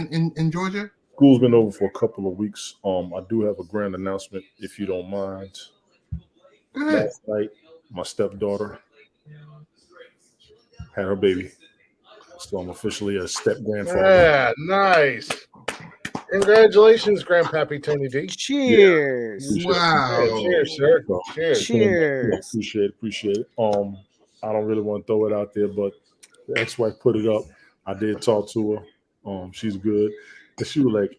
been in Georgia? School's been over for a couple of weeks. I do have a grand announcement, if you don't mind. Go ahead. Last night, my stepdaughter had her baby, so I'm officially a step grandfather. Yeah, nice. Congratulations, Grandpappy Tony D. Cheers. Wow. Cheers, sir. So, Cheers. Cheers. appreciate it. I don't really want to throw it out there, but the ex-wife put it up. I did talk to her. She's good. And she was like,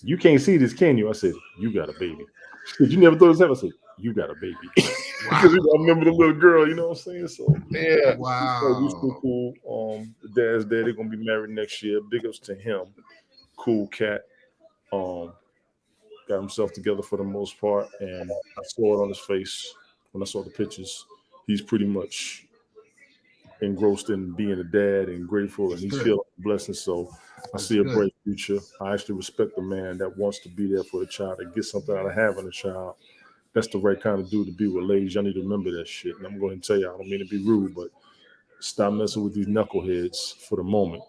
"You can't see this, can you?" I said, "You got a baby." She said, "You never thought this happened?" I said, "You got a baby." Because I remember the little girl, you know what I'm saying? So Yeah. Wow. we still cool. The dad's there. They're gonna be married next year. Big ups to him. Cool cat. Got himself together for the most part, and I saw it on his face when I saw the pictures. He's pretty much engrossed in being a dad and grateful, and he's good. feeling blessings. So I see a good. bright future. I actually respect the man that wants to be there for the child and get something out of having a child. That's the right kind of dude to be with. Ladies, y'all need to remember that shit. And I'm going to tell you, I don't mean to be rude, but stop messing with these knuckleheads for the moment.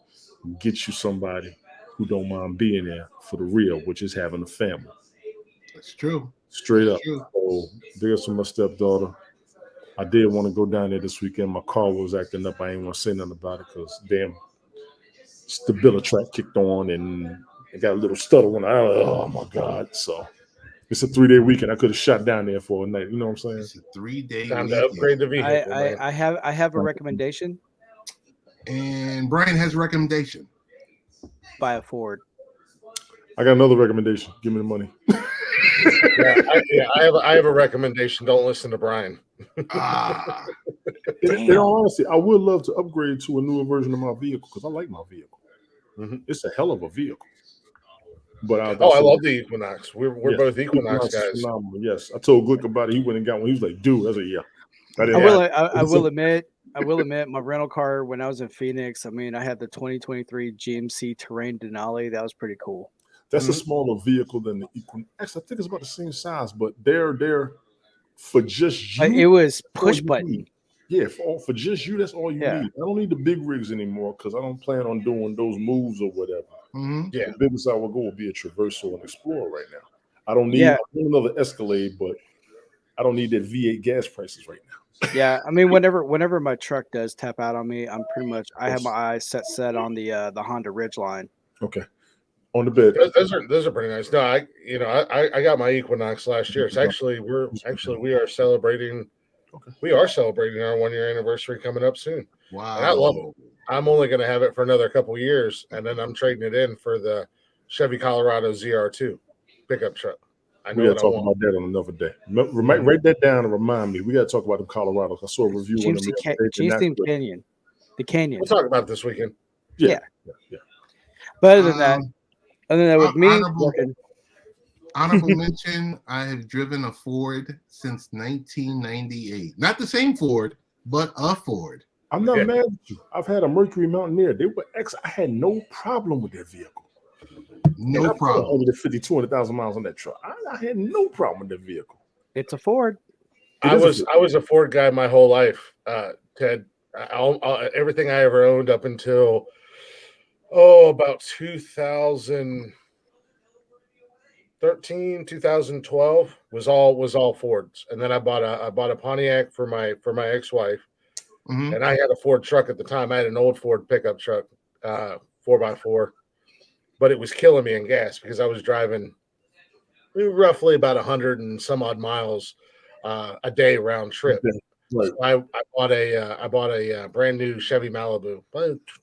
Get you somebody who don't mind being there for the real, which is having a family. That's true. Straight That's up. true. So there's to my stepdaughter. I did want to go down there this weekend. My car was acting up. I ain't want to say nothing about it because damn, stability kicked on and it got a little stutter when oh my God. So it's a 3-day weekend. I could have shot down there for a night. You know what I'm saying? It's a 3-day Time to weekend. upgrade the vehicle, man. I have a recommendation. And Brian has a recommendation. Buy a Ford. I got another recommendation. Give me the money. I have a recommendation. Don't listen to Brian. Ah, In all honesty, I would love to upgrade to a newer version of my vehicle because I like my vehicle. Mhm. It's a hell of a vehicle. But I love the Equinox. We're both Equinox is guys. phenomenal. Yes, I told Glick about it. He went and got one. He was like, "Dude," I said, "Yeah." I will admit, my rental car when I was in Phoenix. I mean, I had the 2023 GMC Terrain Denali. That was pretty cool. That's a smaller vehicle than the Equinox. Actually, I think it's about the same size, but they're for just you. It was that's all push you button. need. Yeah, for just you, that's all you Yeah. need. I don't need the big rigs anymore because I don't plan on doing those moves or whatever. mhm. Yeah. The biggest I would go would be a Traverse or an Explorer right now. I don't need Yeah. another Escalade, but I don't need that V8 gas prices right now. Yeah, I mean, whenever my truck does tap out on me, I'm pretty much I have my eyes set on the Honda Ridgeline. Okay. On the bed. Those are pretty nice. No, I got my Equinox last year. It's actually we are celebrating. Okay. We are celebrating our 1-year anniversary coming up soon. Wow. And I love it. I'm only going to have it for another couple years, and then I'm trading it in for the Chevy Colorado ZR2 pickup truck. I know We got what to I talk want. about that on another day. Write that down and remind me. We got to talk about the Colorados. I saw a review on them. Jamestown Canyon. The Canyon. We'll talk about it this weekend. Yeah. But other than that, with me honorable mention, I have driven a Ford since 1998. Not the same Ford, but a Ford. I'm not mad at you. I've had a Mercury Mountaineer. They were I had no problem with that vehicle. No problem. 150, 200,000 miles on that truck. I had no problem with that vehicle. it's a Ford. I was a Ford guy my whole life, Ted. Everything I ever owned up until about 2013, 2012 was all Fords, and then I bought a Pontiac for my ex-wife, and I had a Ford truck at the time. I had an old Ford pickup truck, 4x4, but it was killing me in gas because I was driving roughly about 100 and some odd miles a day round trip. Right. So I bought a brand new Chevy Malibu,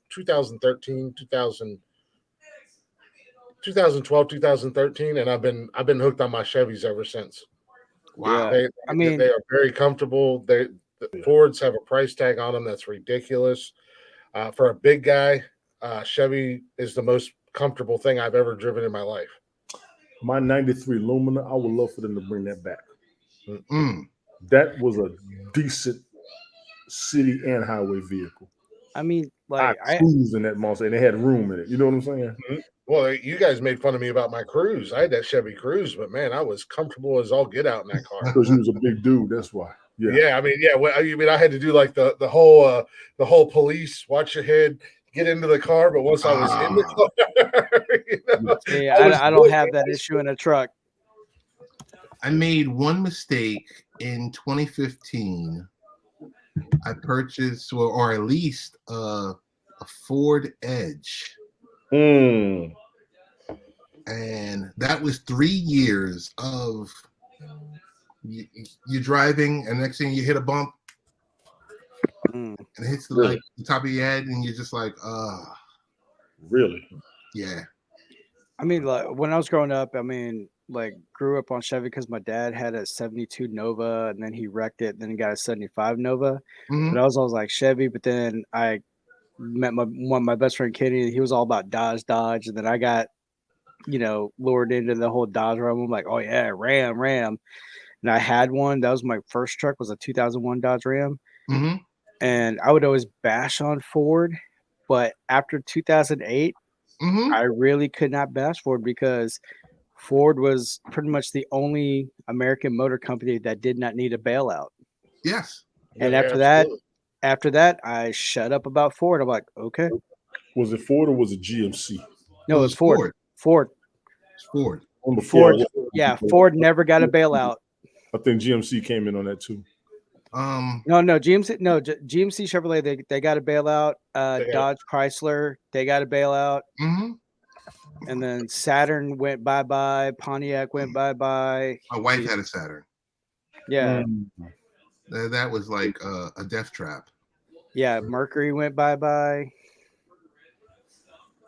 2013, 2012, 2013, and I've been hooked on my Chevys ever since. Wow. Yeah. They are very comfortable. The Fords have a price tag on them that's ridiculous. For a big guy, Chevy is the most comfortable thing I've ever driven in my life. My 93 Lumina, I would love for them to bring that back. That was a decent city and highway vehicle. I mean, like I cruised in that monster and they had room in it. You know what I'm saying? Well, you guys made fun of me about my Cruise. I had that Chevy Cruise, but man, I was comfortable as all get out in that car. Because you was a big dude, that's why. Yeah. I mean, well, I had to do like the whole police watch your head, get into the car, but once I was in the car, yeah, I don't have that issue in a truck. I made one mistake in 2015. I purchased or at least a Ford Edge. Mm. And that was 3 years of you driving, and next thing you hit a bump, and it hits the top of your head, and you're just like, really? Yeah. I mean, like when I was growing up, grew up on Chevy because my dad had a 72 Nova, and then he wrecked it, then he got a 75 Nova. Mm-hmm. But I was always like Chevy, but then I met my best friend Kenny. He was all about Dodge, and then I got lured into the whole Dodge realm. I'm like, oh yeah, Ram, and I had one. That was my first truck, was a 2001 Dodge Ram, and I would always bash on Ford, but after 2008, I really could not bash Ford because Ford was pretty much the only American motor company that did not need a bailout. Yes. And after that, I shut up about Ford. I'm like, okay. Was it Ford or was it GMC? No, it was Ford. Ford. Yeah, Ford never got a bailout. I think GMC came in on that too. GMC Chevrolet, they got a bailout. Dodge Chrysler, they got a bailout. And then Saturn went bye-bye. Pontiac went bye-bye. My wife had a Saturn. Yeah. That was like a death trap. Yeah, Mercury went bye-bye.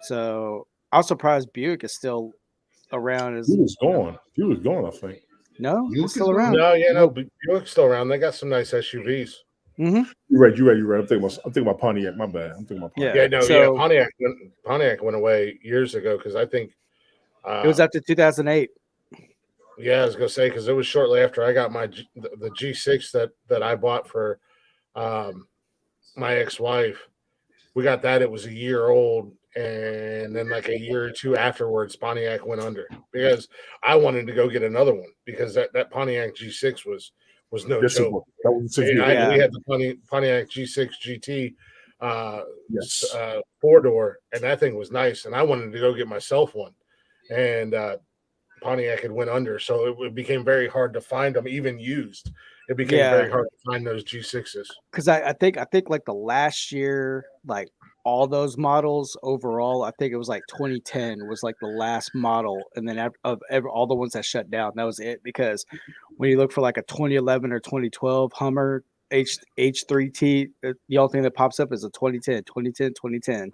So I was surprised Buick is still around. He was gone, I think. No, Buick it's still around. No, Buick's still around. They got some nice SUVs. You're right. I'm thinking about Pontiac. My bad. I'm thinking about Pontiac. Pontiac went away years ago because I think it was after 2008. Yeah, I was gonna say because it was shortly after I got the G6 that I bought for my ex-wife. We got that. It was a year old, and then like a year or two afterwards, Pontiac went under because I wanted to go get another one because that Pontiac G6 was no joke. We had the Pontiac G6 GT 4-door, and that thing was nice. And I wanted to go get myself one, and Pontiac had went under, so it became very hard to find them, even used. It became very hard to find those G6s. Because I think like the last year, like all those models overall, I think it was like 2010 was like the last model, and then all the ones that shut down, that was it. Because when you look for like a 2011 or 2012 Hummer H3T, the only thing that pops up is a 2010.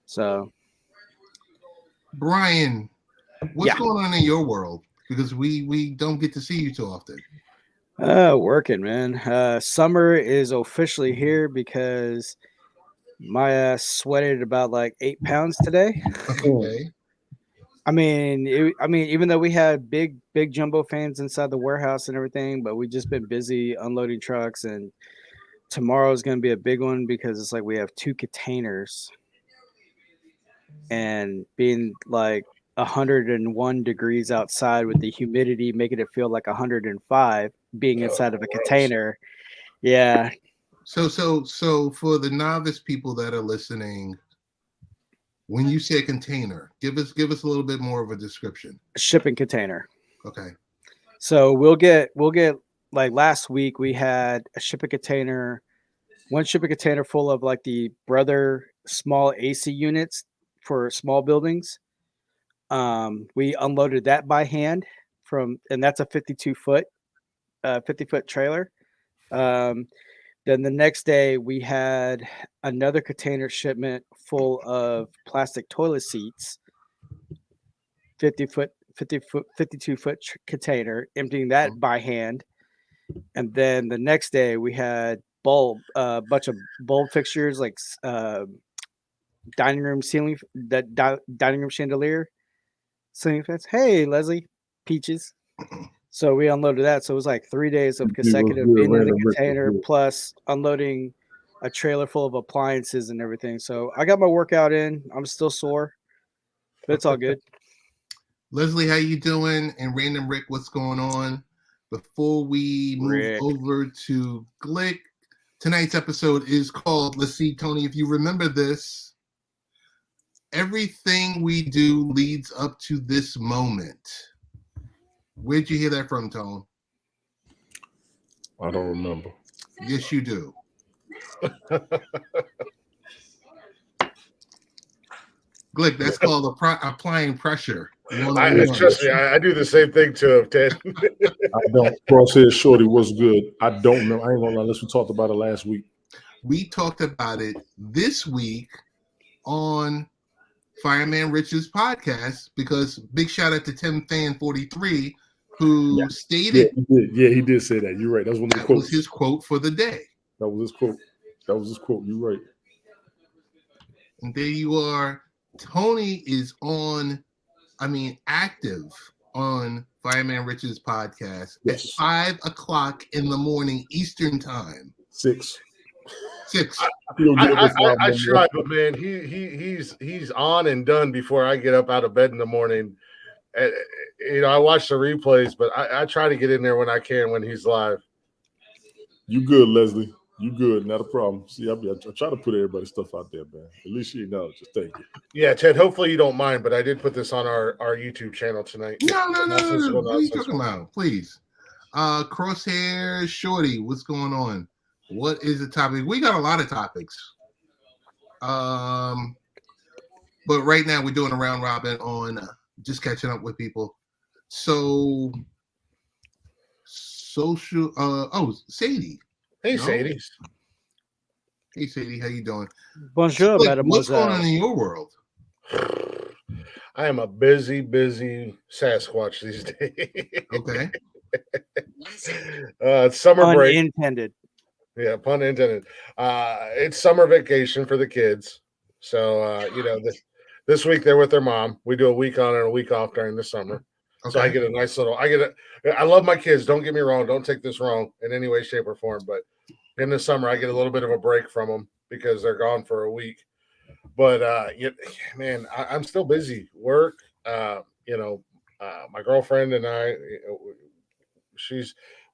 So, Brian, what's going on in your world? Because we don't get to see you too often. Working, man. Summer is officially here because my ass sweated about like 8 pounds today. Okay. I mean, even though we had big jumbo fans inside the warehouse and everything, but we just been busy unloading trucks, and tomorrow is going to be a big one because it's like we have 2 containers, and being like 101 degrees outside with the humidity making it feel like 105 being inside of a container. Yeah. So for the novice people that are listening, when you say container, give us a little bit more of a description. Shipping container. Okay. So we'll get like last week we had a shipping container, one shipping container full of like the Brother small AC units for small buildings. We unloaded that by hand and that's a 50-foot trailer. Then the next day we had another container shipment full of plastic toilet seats, 52-foot container, emptying that by hand. And then the next day we had a bunch of bulb fixtures, like dining room ceiling, dining room chandelier, ceiling fence. Hey, Leslie, peaches. So we unloaded that. So it was like 3 days of consecutive being in the container, plus unloading a trailer full of appliances and everything. So I got my workout in. I'm still sore, but it's all good. Leslie, how you doing? And Random Rick, what's going on? Before we move over to Glick, Tonight's episode is called, let's see, Tony, if you remember this, everything we do leads up to this moment. Where'd you hear that from, Tone? I don't remember. Yes, you do. Glick, that's called applying pressure. Trust me, I do the same thing to him, Ted. I don't. Crosshair Shorty was good. I don't know. I ain't gonna lie. Unless we talked about it last week. We talked about it this week on Fireman Rich's podcast because big shout out to Tim Fan 43 who stated he did say that. You're right. That was one of the quotes. Was his quote for the day. That was his quote. You're right. And there you are. Tony is active on Fireman Rich's podcast at 5 o'clock in the morning Eastern time. 6. I try, but man, he's on and done before I get up out of bed in the morning. I watch the replays, but I try to get in there when I can when he's live. You good, Leslie? You good? Not a problem. See, I try to put everybody's stuff out there, man. At least you acknowledge it. Thank you. Yeah, Ted. Hopefully you don't mind, but I did put this on our YouTube channel tonight. No. What are you talking about? Please. Crosshair Shorty, what's going on? What is the topic? We got a lot of topics. But right now we're doing a round robin on just catching up with people. So social. Sadie. Hey, Sadie. Hey, Sadie. How you doing? Bonjour, Madam. What's going on in your world? I am a busy Sasquatch these days. Okay. It's summer break. Unintended. Yeah, pun intended. It's summer vacation for the kids. So, this week they're with their mom. We do a week on and a week off during the summer. Okay. So I get a nice little, I love my kids. Don't get me wrong. Don't take this wrong in any way, shape, or form. But in the summer, I get a little bit of a break from them because they're gone for a week. But, man, I'm still busy. Work, my girlfriend and I,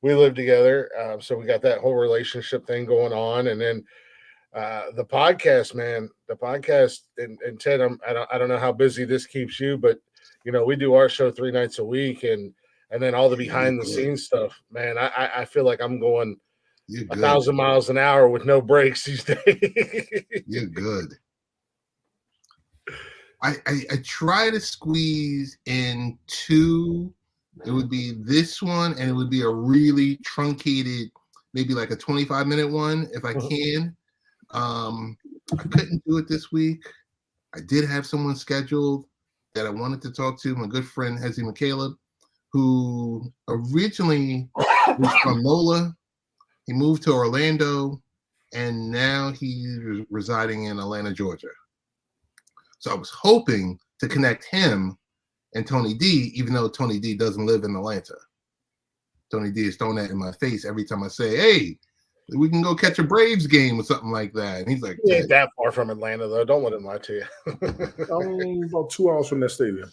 we live together. So we got that whole relationship thing going on. And then the podcast, man, and Ted, I don't know how busy this keeps you, but we do our show 3 nights a week and then all the behind the scenes stuff, man. I feel like I'm going 1,000 miles an hour with no brakes these days. You're good. I try to squeeze in 2. It would be this one, and it would be a really truncated, maybe like a 25-minute one if I can. I couldn't do it this week. I did have someone scheduled that I wanted to talk to, my good friend Hezi McCaleb, who originally was from NOLA. He moved to Orlando, and now he's residing in Atlanta, Georgia. So I was hoping to connect him and Tony D, even though Tony D doesn't live in Atlanta. Tony D is throwing that in my face every time I say, hey, we can go catch a Braves game or something like that. And he's like, he ain't that far from Atlanta, though. Don't let him lie to you. I'm about 2 hours from that stadium.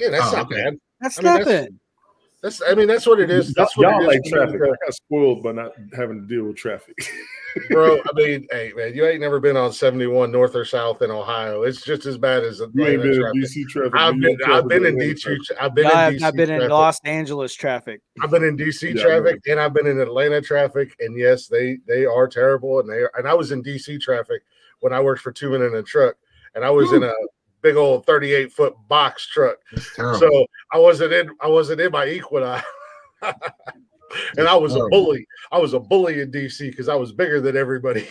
Yeah, that's not bad. That's nothing. That's what it is. That's what y'all it is. Like traffic. I got spoiled by not having to deal with traffic. Bro, hey, man, you ain't never been on 71 north or south in Ohio. It's just as bad as you ain't been in DC traffic. I've been in DC. I've been in Los Angeles traffic. I've been in DC traffic, and I've been in Atlanta traffic. And yes, they are terrible. And I was in DC traffic when I worked for 2 Men in a Truck, and I was in a big old 38-foot box truck. So I wasn't in my Equinox. And I was a bully. I was a bully in DC because I was bigger than everybody.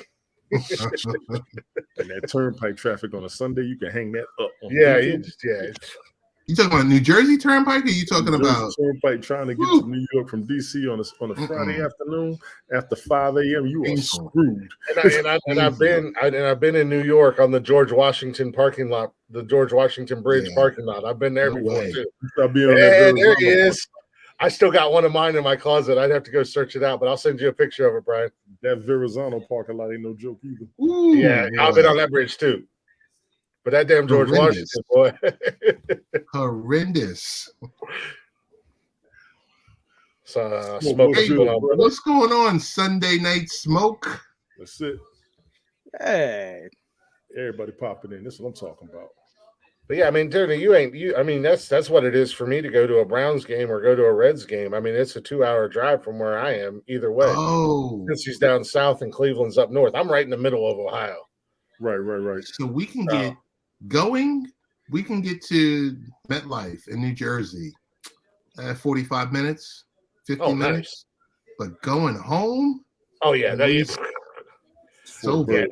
And that turnpike traffic on a Sunday, you can hang that up. You talking about New Jersey Turnpike, or you talking about Turnpike trying to get to New York from DC on a Friday afternoon after 5 a.m.? You are screwed. And I've been in New York on the George Washington parking lot, the George Washington Bridge parking lot. I've been there before too. There he is. I still got one of mine in my closet. I'd have to go search it out, but I'll send you a picture of it, Brian. That Verrazano parking lot ain't no joke either. Yeah, I've been on that bridge too. But that damn George Washington, boy. Horrendous. So, smoke. Hey, what's going on, Sunday Night Smoke? That's it. Hey, Everybody popping in. This is what I'm talking about. But yeah, I mean, dude, I mean, that's what it is for me to go to a Browns game or go to a Reds game. I mean, it's a 2-hour drive from where I am either way. Oh, Since he's down south and Cleveland's up north. I'm right in the middle of Ohio. Right. so we can get going. We can get to MetLife in New Jersey at 45 minutes, 50 minutes. But going home? Oh yeah, so bad.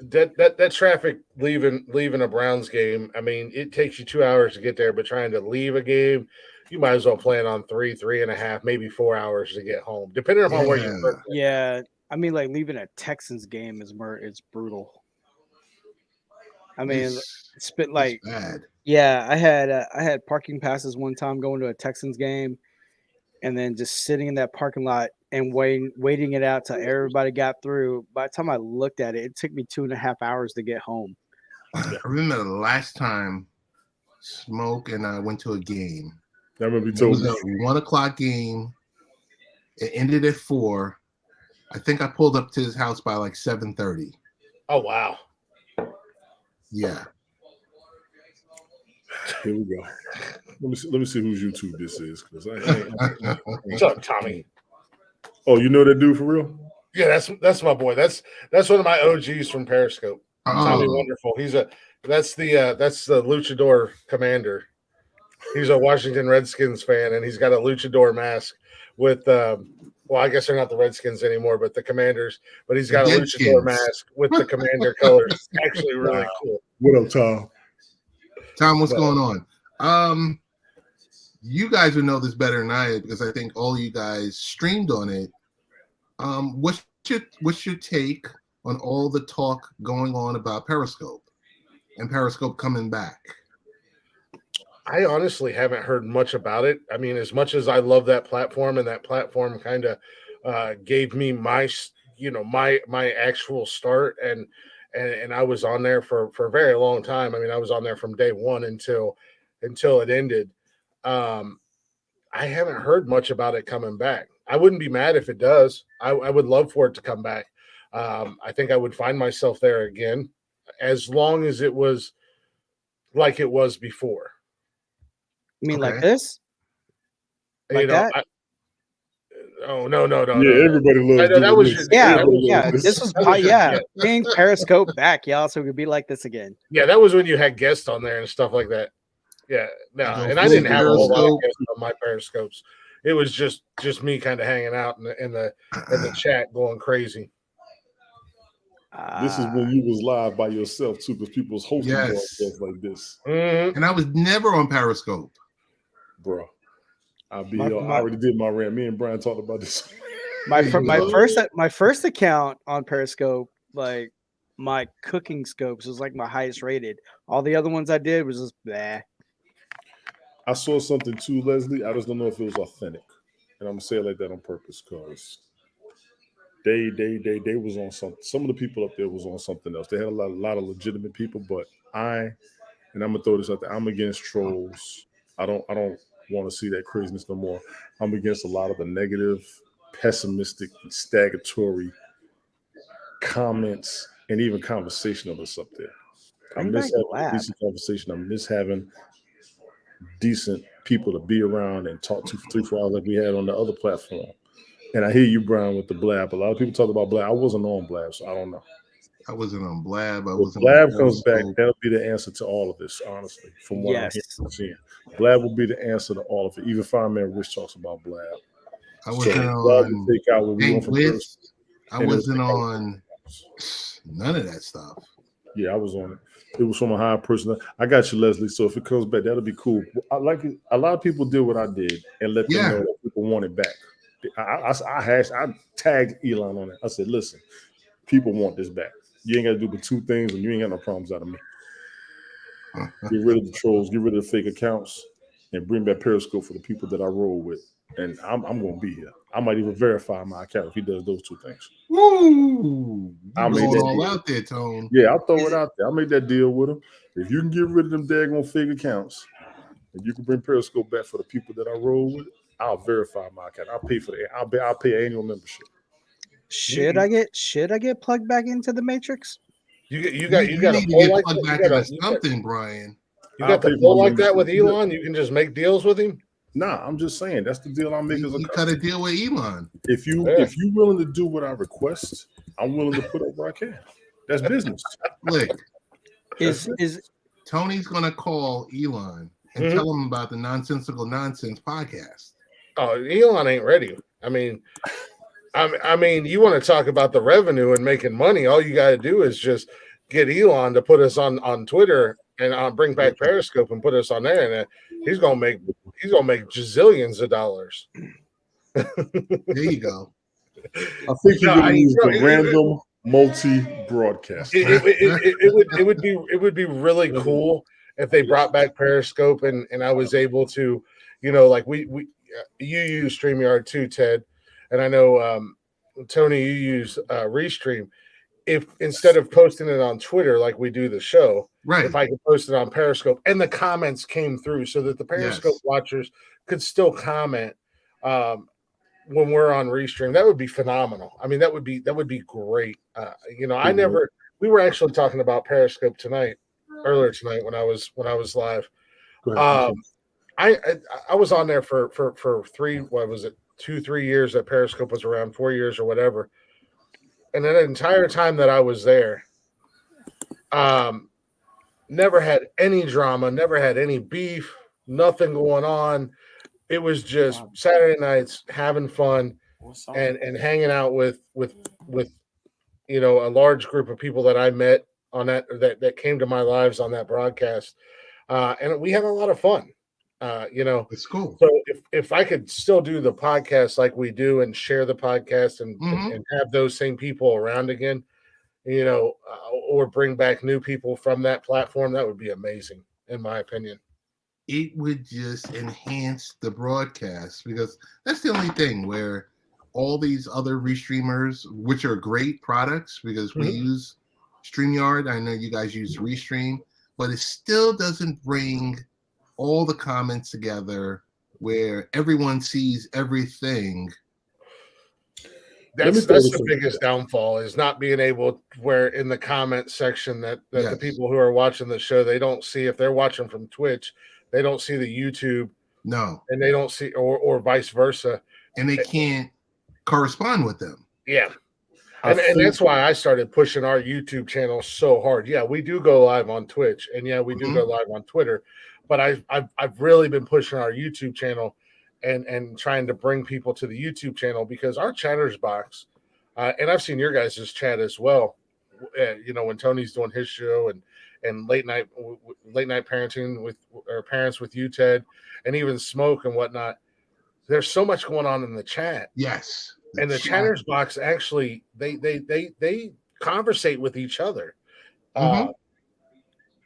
That traffic leaving a Browns game. I mean, it takes you 2 hours to get there, but trying to leave a game, you might as well plan on 3.5, maybe 4 hours to get home, depending upon where you work. Yeah, I mean, like leaving a Texans game it's brutal. I mean, it's been like bad. Yeah, I had parking passes one time going to a Texans game, and then just sitting in that parking lot and waiting it out till everybody got through. By the time I looked at it, it took me 2.5 hours to get home. I remember the last time Smoke and I went to a game. I remember it was a 1 o'clock game. It ended at 4. I think I pulled up to his house by like 7:30. Oh wow! Yeah. Here we go. Let me see whose YouTube this is, because What's up, Tommy? Oh, you know that dude for real? Yeah, that's my boy. That's one of my OGs from Periscope. Tommy Wonderful. That's the Luchador Commander. He's a Washington Redskins fan, and he's got a Luchador mask with well, I guess they're not the Redskins anymore, but the Commanders. But he's got a Luchador mask with the Commander colors. It's actually really cool. What up, Tom? Tom, what's going on? You guys would know this better than I, because I think all you guys streamed on it. What's your take on all the talk going on about Periscope and Periscope coming back? I honestly haven't heard much about it. I mean, as much as I love that platform, and that platform kind of gave me my actual start, and I was on there for a very long time. I mean, I was on there from day one until it ended. I haven't heard much about it coming back. I wouldn't be mad if it does. I would love for it to come back. I think I would find myself there again, as long as it was like it was before. You mean like this? Like that? No. Yeah, everybody loves that was this. Yeah. This was bring Periscope back, y'all, so we could be like this again. Yeah, that was when you had guests on there and stuff like that. Yeah, no, and I didn't have a whole lot of guests on my Periscopes. It was just me kind of hanging out in the chat, going crazy. This is when you was live by yourself too, because people was hosting broadcasts like this. Mm-hmm. And I was never on Periscope, bro. I already did my rant. Me and Brian talked about this. My first account on Periscope, like my cooking scopes, was like my highest rated. All the other ones I did was just blah. I saw something too, Leslie. I just don't know if it was authentic, and I'm gonna say it like that on purpose, because they was on something. Some of the people up there was on something else. They had a lot of legitimate people, but and I'm gonna throw this out there. I'm against trolls. I don't want to see that craziness no more. I'm against a lot of the negative, pessimistic, stagnatory comments and even conversationalists up there. I miss having a decent conversation. I miss having decent people to be around and talk to for 3-4 hours like we had on the other platform. And I hear you, Brian, with the Blab. A lot of people talk about Blab. I wasn't on Blab, so I don't know. I wasn't on Blab. Blab comes back. That'll be the answer to all of this, honestly, from what I'm hearing. Blab will be the answer to all of it. Even Fireman Rich talks about Blab. I wasn't on. I wasn't on none of that stuff. Yeah, I was on it. It was from a higher person. I got you, Leslie. So if it comes back, that'll be cool. I like it. A lot of people did what I did and let them know that people want it back. I tagged Elon on it. I said, listen, people want this back. You ain't got to do but 2 things, and you ain't got no problems out of me. Get rid of the trolls, get rid of the fake accounts, and bring back Periscope for the people that I roll with. And I'm going to be here. I might even verify my account if he does those 2 things. Woo! I made that all out there, Tone. Yeah, I'll throw it out there. I made that deal with him. If you can get rid of them daggone fake accounts, and you can bring Periscope back for the people that I roll with, I'll verify my account. I'll pay for that. I'll pay annual membership. Should I get plugged back into the Matrix? You got You a need to pull get like plugged that? back into something, Brian. You got the pay for pull my like that with membership. Elon? You can just make deals with him? Nah, I'm just saying that's the deal I make as a You cut customer. a deal with Elon. If you willing to do what I request, I'm willing to put up where I can. That's business. Look, Is Tony's gonna call Elon and tell him about the Nonsensical Nonsense podcast. Oh, Elon ain't ready. I mean, you want to talk about the revenue and making money? All you got to do is just get Elon to put us on Twitter and bring back Periscope and put us on there, and he's gonna make gazillions of dollars. There you go. I think you're gonna use the random multi-broadcast. It would be really cool if they brought back Periscope and I was able to, like you use StreamYard too, Ted, and I know Tony, you use Restream. If instead of posting it on Twitter like we do the show, right? If I could post it on Periscope and the comments came through so that the Periscope watchers could still comment when we're on Restream, that would be phenomenal. I mean, that would be great. We were actually talking about Periscope earlier tonight when I was live. I was on there for 2-3 years that Periscope was around, 4 years or whatever. And the entire time that I was there, never had any drama, never had any beef, nothing going on. It was just Saturday nights having fun and hanging out with a large group of people that I met on that came to my lives on that broadcast. And we had a lot of fun. It's cool. So if I could still do the podcast like we do and share the podcast and have those same people around again, or bring back new people from that platform, that would be amazing, in my opinion. It would just enhance the broadcast, because that's the only thing where all these other restreamers, which are great products, because we use StreamYard. I know you guys use Restream, but it still doesn't bring all the comments together where everyone sees everything. That's the biggest downfall, is not being able, where in the comment section that the people who are watching the show, they don't see, if they're watching from Twitch, they don't see the YouTube. No. And they don't see, or vice versa. And they can't correspond with them. Yeah. And that's why I started pushing our YouTube channel so hard. Yeah, we do go live on Twitch, and we do go live on Twitter, but I've really been pushing our YouTube channel and trying to bring people to the YouTube channel, because our chatters box, and I've seen your guys' chat as well. When Tony's doing his show and late night parenting with, or parents with you, Ted, and even Smoke and whatnot. There's so much going on in the chat. Yes. And the chatters box, actually, they conversate with each other.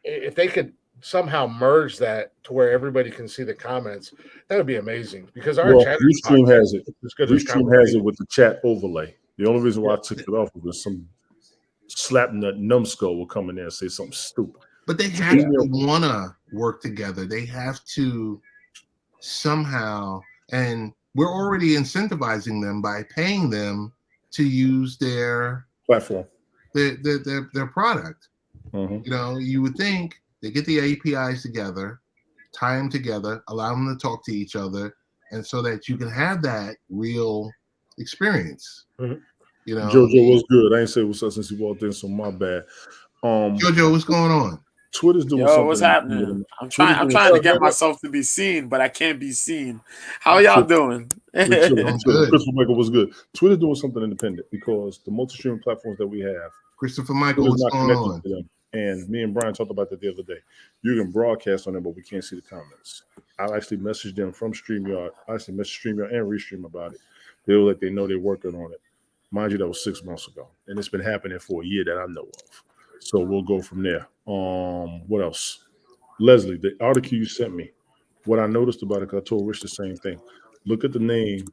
If they could somehow merge that to where everybody can see the comments, that would be amazing, because our Restream has it. Restream has it with the chat overlay. The only reason why I took it off was some slapnut numbskull will come in there and say something stupid. But they have to want to work together. They have to somehow, and we're already incentivizing them by paying them to use their platform, their product. You would think they get the APIs together, tie them together, allow them to talk to each other, and so that you can have that real experience. Jojo was good. I ain't say what's up since he walked in, so my bad. Jojo, what's going on? Twitter's doing something. What's happening? I'm trying to get myself to be seen, but I can't be seen. How y'all doing? Christopher Michael was good. Twitter's doing something independent, because the multi-streaming platforms that we have, Christopher Michael, what's going on? To them. And me and Brian talked about that the other day. You can broadcast on them, but we can't see the comments. I actually messaged them from StreamYard. I actually messaged StreamYard and Restream about it. They'll let they know they're working on it. Mind you, that was 6 months ago, and it's been happening for a year that I know of. So we'll go from there. What else? Leslie, the article you sent me, what I noticed about it, because I told Rich the same thing. Look at the name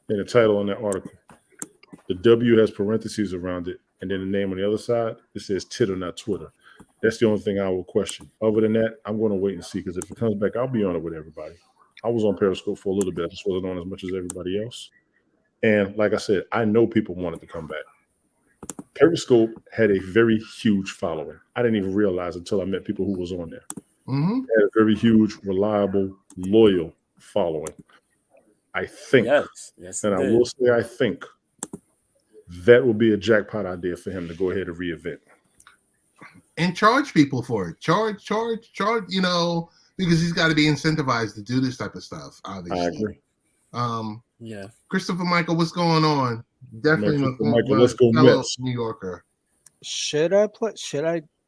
and the title on that article. The W has parentheses around it, and then the name on the other side, it says Titter, not Twitter. That's the only thing I will question. Other than that, I'm going to wait and see, because if it comes back, I'll be on it with everybody. I was on Periscope for a little bit. I just wasn't on as much as everybody else. And like I said, I know people wanted to come back. Periscope had a very huge following. I didn't even realize until I met people who was on there. Mm-hmm. Had a very huge, reliable, loyal following. I think, yes, and I will say, I think that will be a jackpot idea for him to go ahead and reinvent. And charge people for it. Charge, you know, because he's got to be incentivized to do this type of stuff, obviously. I agree. Yeah. Christopher Michael, what's going on? Definitely Michael, let's go fellow Mets. New Yorker. Should I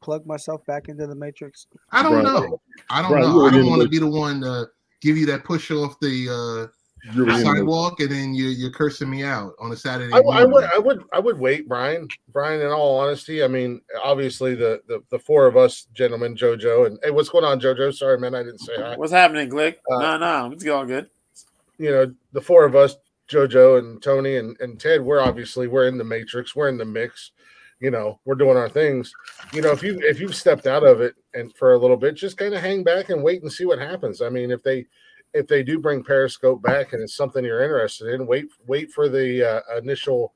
plug myself back into the Matrix? I don't Brian, know. I don't Brian, know. I don't want to be be the one to give you that push off the sidewalk, and then you're cursing me out on a Saturday morning. I would wait, Brian. Brian, in all honesty, I mean, obviously the four of us gentlemen, JoJo, and hey, what's going on, JoJo? Sorry, man, I didn't say hi. What's happening, Glick? No, it's all good. You know, the four of us, JoJo and Tony and Ted, we're in the Matrix, we're in the mix. You know, we're doing our things. You know, if you've stepped out of it and for a little bit, just kind of hang back and wait and see what happens. I mean, if they do bring Periscope back and it's something you're interested in, wait for the initial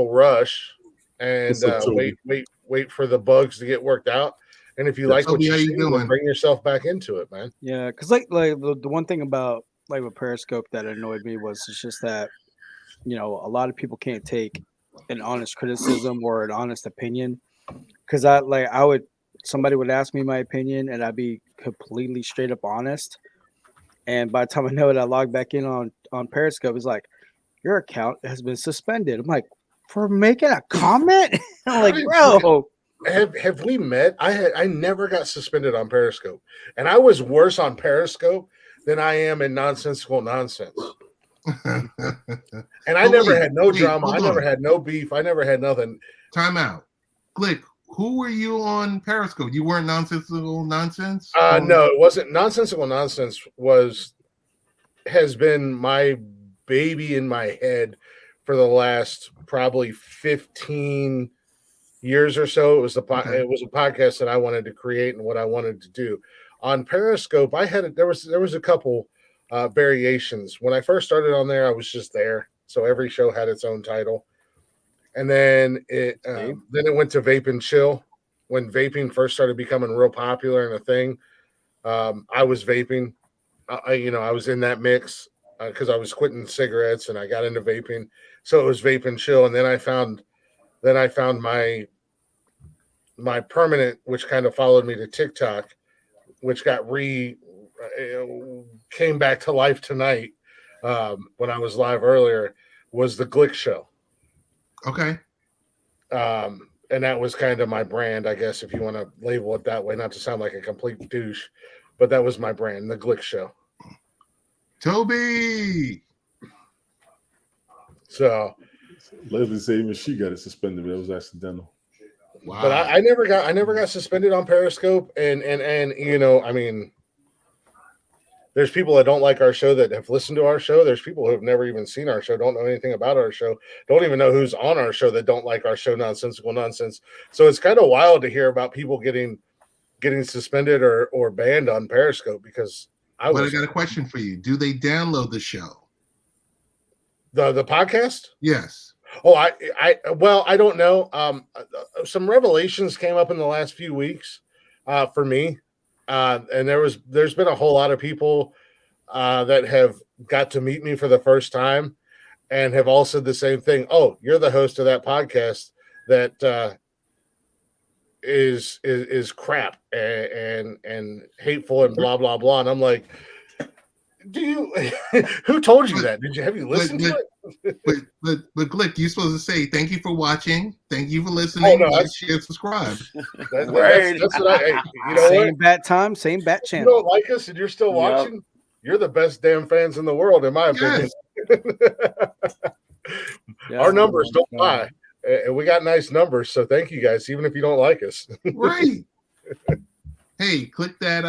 rush and wait for the bugs to get worked out. And if you like what you see, then bring yourself back into it, man. Yeah, because like the one thing about like with Periscope that annoyed me was it's just that, you know, a lot of people can't take an honest criticism or an honest opinion. Because somebody would ask me my opinion and I'd be completely straight up honest. And by the time I know it, I log back in on Periscope. It's like, your account has been suspended. I'm like, for making a comment? I'm like, bro. Have we met? I never got suspended on Periscope. And I was worse on Periscope than I am in nonsensical nonsense. And I never had no drama. I never had no beef. I never had nothing. Time out. Glick, who were you on Periscope? You weren't nonsensical nonsense? No, it wasn't. Nonsensical nonsense has been my baby in my head for the last probably 15 years or so. It was a podcast that I wanted to create and what I wanted to do. On Periscope, there was a couple variations. When I first started on there, I was just there, so every show had its own title. And then it went to Vape and Chill. When vaping first started becoming real popular and a thing, I was vaping. I was in that mix because I was quitting cigarettes and I got into vaping. So it was Vape and Chill, and then I found my permanent, which kind of followed me to TikTok, which came back to life tonight when I was live earlier, was the Glick Show. Okay. And that was kind of my brand, I guess, if you want to label it that way, not to sound like a complete douche, but that was my brand, the Glick Show. Toby. So Leslie said even she got it suspended, but it was accidental. Wow. But I never got suspended on Periscope, and you know, I mean, there's people that don't like our show that have listened to our show. There's people who have never even seen our show, don't know anything about our show, don't even know who's on our show that don't like our show, Nonsensical Nonsense. So it's kind of wild to hear about people getting suspended or banned on Periscope because I got a question for you. Do they download the show? The podcast? Yes. Oh, I don't know. Some revelations came up in the last few weeks for me. And there's been a whole lot of people that have got to meet me for the first time and have all said the same thing. Oh, you're the host of that podcast that is crap and hateful and blah blah blah. And I'm like, who told you that? Have you listened to it? But Glick, you're supposed to say thank you for watching, thank you for listening, like, share, subscribe. That's what you know. Same bat time, same bat channel. You don't like us and you're still watching? Yep. You're the best damn fans in the world, in my opinion. Yes. Our numbers don't lie, and we got nice numbers. So thank you guys, even if you don't like us. Right. Hey, click that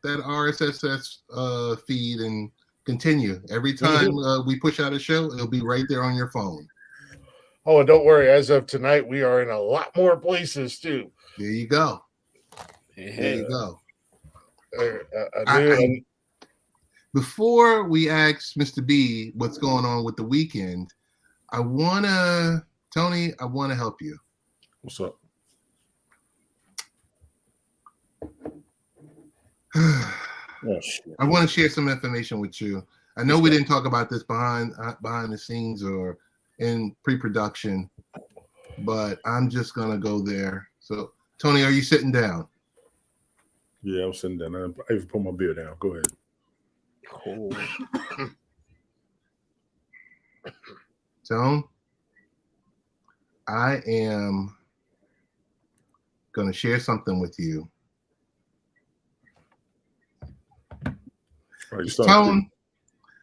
RSS feed and continue. Every time we push out a show, it'll be right there on your phone. Oh, and don't worry. As of tonight, we are in a lot more places too. There you go. Hey. There you go. Before we ask Mr. B what's going on with the weekend, Tony, I want to help you. What's up? Oh, shit. I want to share some information with you. I know we didn't talk about this behind the scenes or in pre-production, but I'm just gonna go there. So, Tony, are you sitting down? Yeah, I'm sitting down. I even put my beer down. Go ahead. Cool. Tone, I am gonna share something with you. Tone,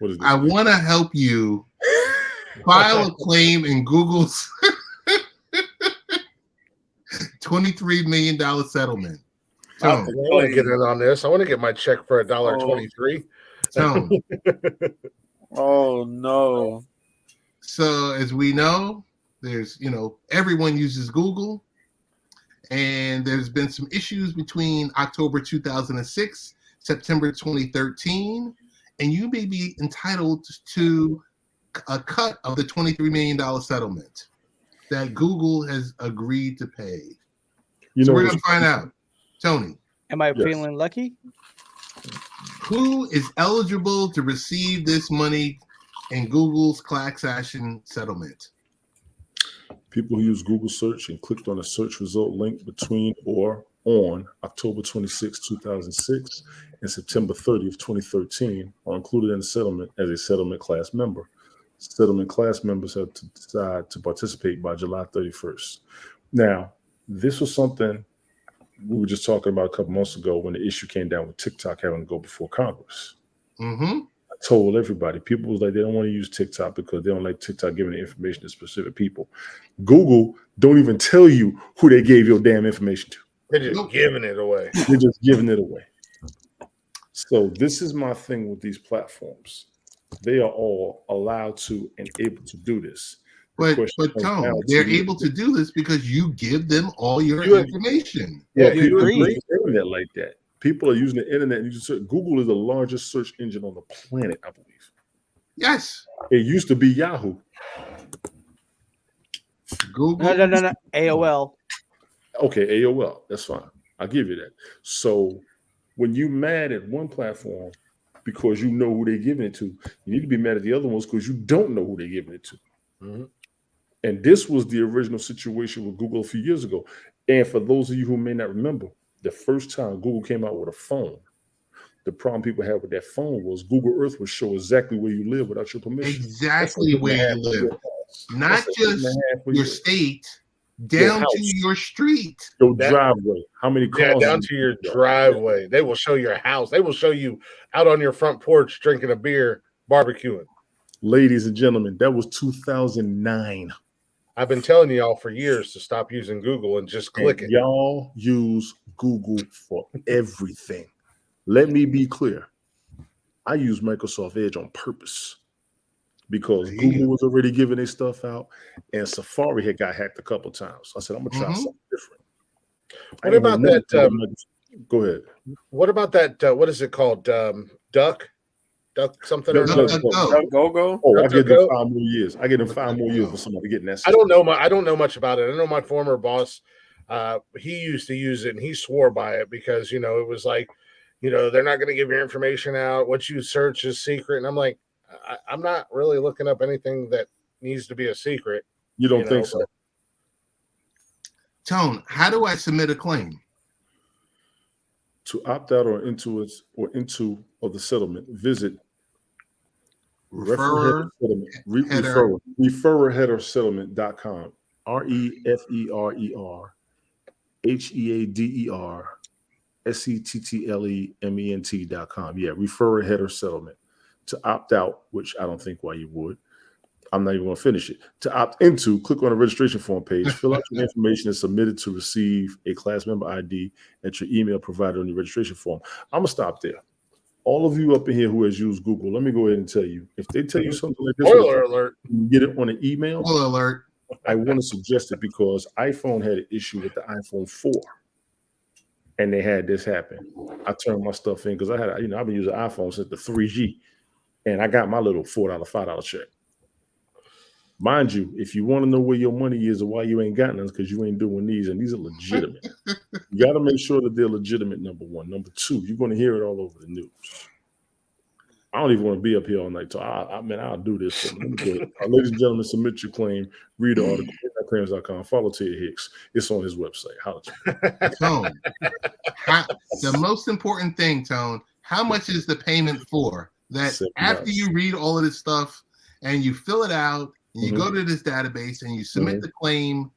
what is this? I want to help you file a claim in Google's $23 million settlement. I want to get in on this. I want to get my check for $1.23. Tone. Oh no. So as we know, there's everyone uses Google, and there's been some issues between October 2006, September 2013, and you may be entitled to a cut of the $23 million settlement that Google has agreed to pay. So we're going to find out. Tony. Am I feeling lucky? Who is eligible to receive this money in Google's class action settlement? People who use Google search and clicked on a search result link between or on October 26, 2006 and September 30th, 2013 are included in the settlement as a settlement class member. Settlement class members have to decide to participate by July 31st. Now, this was something we were just talking about a couple months ago when the issue came down with TikTok having to go before Congress. Mm-hmm. I told everybody, people was like, they don't want to use TikTok because they don't like TikTok giving the information to specific people. Google don't even tell you who they gave your damn information to. They're just giving it away. They're just giving it away. So this is my thing with these platforms. They are all allowed to and able to do this. But Tone, they're able to do this because you give them all your information. Yeah, people use the internet like that. People are using the internet. Google is the largest search engine on the planet, I believe. Yes. It used to be Yahoo. Google. No. AOL. Okay, AOL. That's fine. I'll give you that. So when you mad at one platform because you know who they're giving it to, you need to be mad at the other ones because you don't know who they're giving it to. Mm-hmm. And this was the original situation with Google a few years ago. And for those of you who may not remember, the first time Google came out with a phone, the problem people had with that phone was Google Earth would show exactly where you live without your permission. Exactly where you live. Not just your state, down to your street. Your driveway. How many cars? Yeah, down to your driveway. They will show your house. They will show you out on your front porch drinking a beer, barbecuing. Ladies and gentlemen, that was 2009. I've been telling y'all for years to stop using Google and just click it. Y'all use Google for everything. Let me be clear. I use Microsoft Edge on purpose because Google was already giving their stuff out and Safari had got hacked a couple of times. I said, I'm going to try something different. What about that? Go ahead. What about that? What is it called? Duck something or Go. Oh, I get them 5 more years. I get them 5 more years for somebody getting that stuff. I don't know much about it. I know my former boss, he used to use it and he swore by it because, it was like, they're not going to give your information out. What you search is secret. And I'm like, I'm not really looking up anything that needs to be a secret. You don't think so? Tone, how do I submit a claim? To opt out or into the settlement, visit referrerheadersettlement.com. referrerheadersettlement.com. Yeah, referrer header settlement. To opt out, which I don't think why you would. I'm not even going to finish it. To opt into, click on the registration form page, fill out your information and submit it to receive a class member ID at your email provided on your registration form. I'm going to stop there. All of you up in here who has used Google, let me go ahead and tell you, if they tell you something like this, alert. You get it on an email. Spoiler alert. I want to suggest it because iPhone had an issue with the iPhone 4. and they had this happen. I turned my stuff in because I had, I've been using iPhone since the 3G, and I got my little $4, $5 check. Mind you, if you want to know where your money is or why you ain't got none, because you ain't doing these, and these are legitimate. You got to make sure that they're legitimate, number one. Number two, you're going to hear it all over the news. I don't even want to be up here all night. So I'll do this. Ladies and gentlemen, submit your claim. Read the article. Claims.com. Follow Ted Hicks. It's on his website. Tone, the most important thing, Tone, how much is the payment for? That after you read all of this stuff and you fill it out, and you go to this database and you submit the claim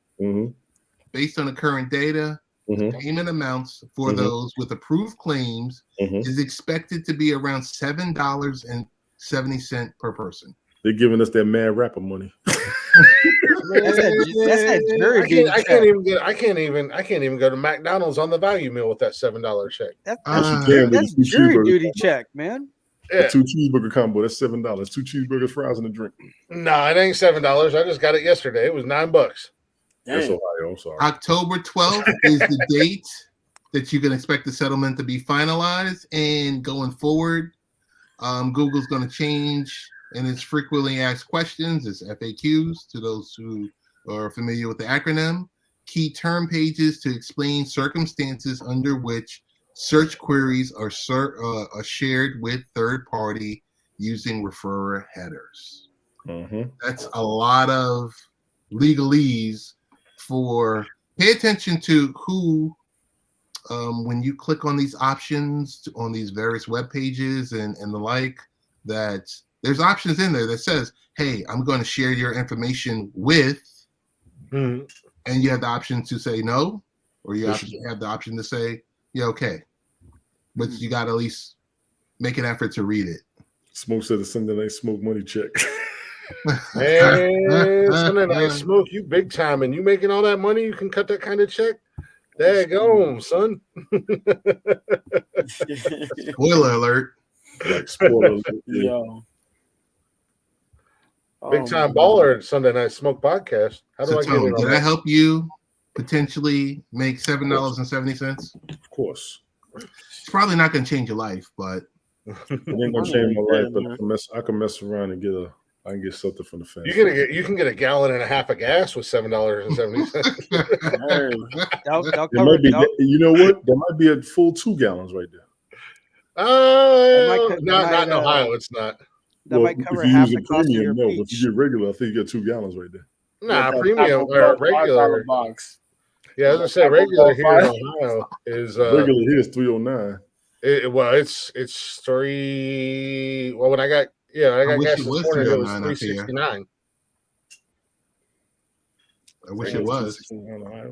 based on the current data, the payment amounts for those with approved claims is expected to be around $7.70 per person. They're giving us that mad rapper money. That's that jury. I can't even go to McDonald's on the value meal with that $7 check. That's jury duty check, man. Yeah. 2 cheeseburger combo. That's $7. 2 cheeseburgers, fries, and a drink. No, it ain't $7. I just got it yesterday. It was $9. That's Ohio. I'm sorry. October 12th is the date that you can expect the settlement to be finalized. And going forward, Google's going to change in its frequently asked questions, its FAQs, to those who are familiar with the acronym, key term pages to explain circumstances under which search queries are shared with third party using referrer headers. That's a lot of legalese for pay attention to who, when you click on these options on these various web pages and the like, that there's options in there that says, hey, I'm going to share your information with, and you have the option to say no, or you have the option to say, yeah, okay. But you got to at least make an effort to read it. Smoke said the Sunday night smoke money check. Man, Sunday night smoke, you big time, and you making all that money, you can cut that kind of check? There you go, son. Spoiler alert. Spoiler alert. Yo. Big time baller at Sunday Night Smoke podcast. How do I get it? Did I help you potentially make $7.70? Of course. It's probably not going to change your life, but it ain't gonna change my life. But I can mess around and I can get something from the fence. You can get a gallon and a half of gas with $7.70. You know what? There might be a full 2 gallons right there. Not in Ohio. It's not. That might cover half the cost of your peach. If you get regular, I think you get 2 gallons right there. Nah, premium or regular box. Yeah, as I say, regular here in Ohio is regular here is $3.09. It's 3. Well, when I got gas this morning, it was $3.69. I wish it was. Yeah,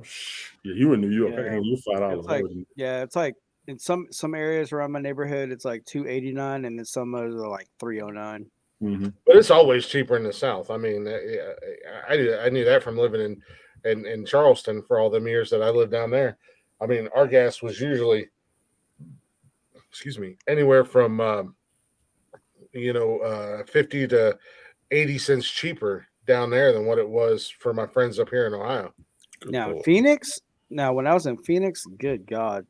you in New York? Yeah. You're $5. It's like in some areas around my neighborhood, it's like $2.89, and then some others are like $3.09. But it's always cheaper in the South. I mean, I knew that from living in Charleston for all them years that I lived down there. I mean, our gas was usually, anywhere from 50 to 80 cents cheaper down there than what it was for my friends up here in Ohio. Phoenix. Now, when I was in Phoenix, good God,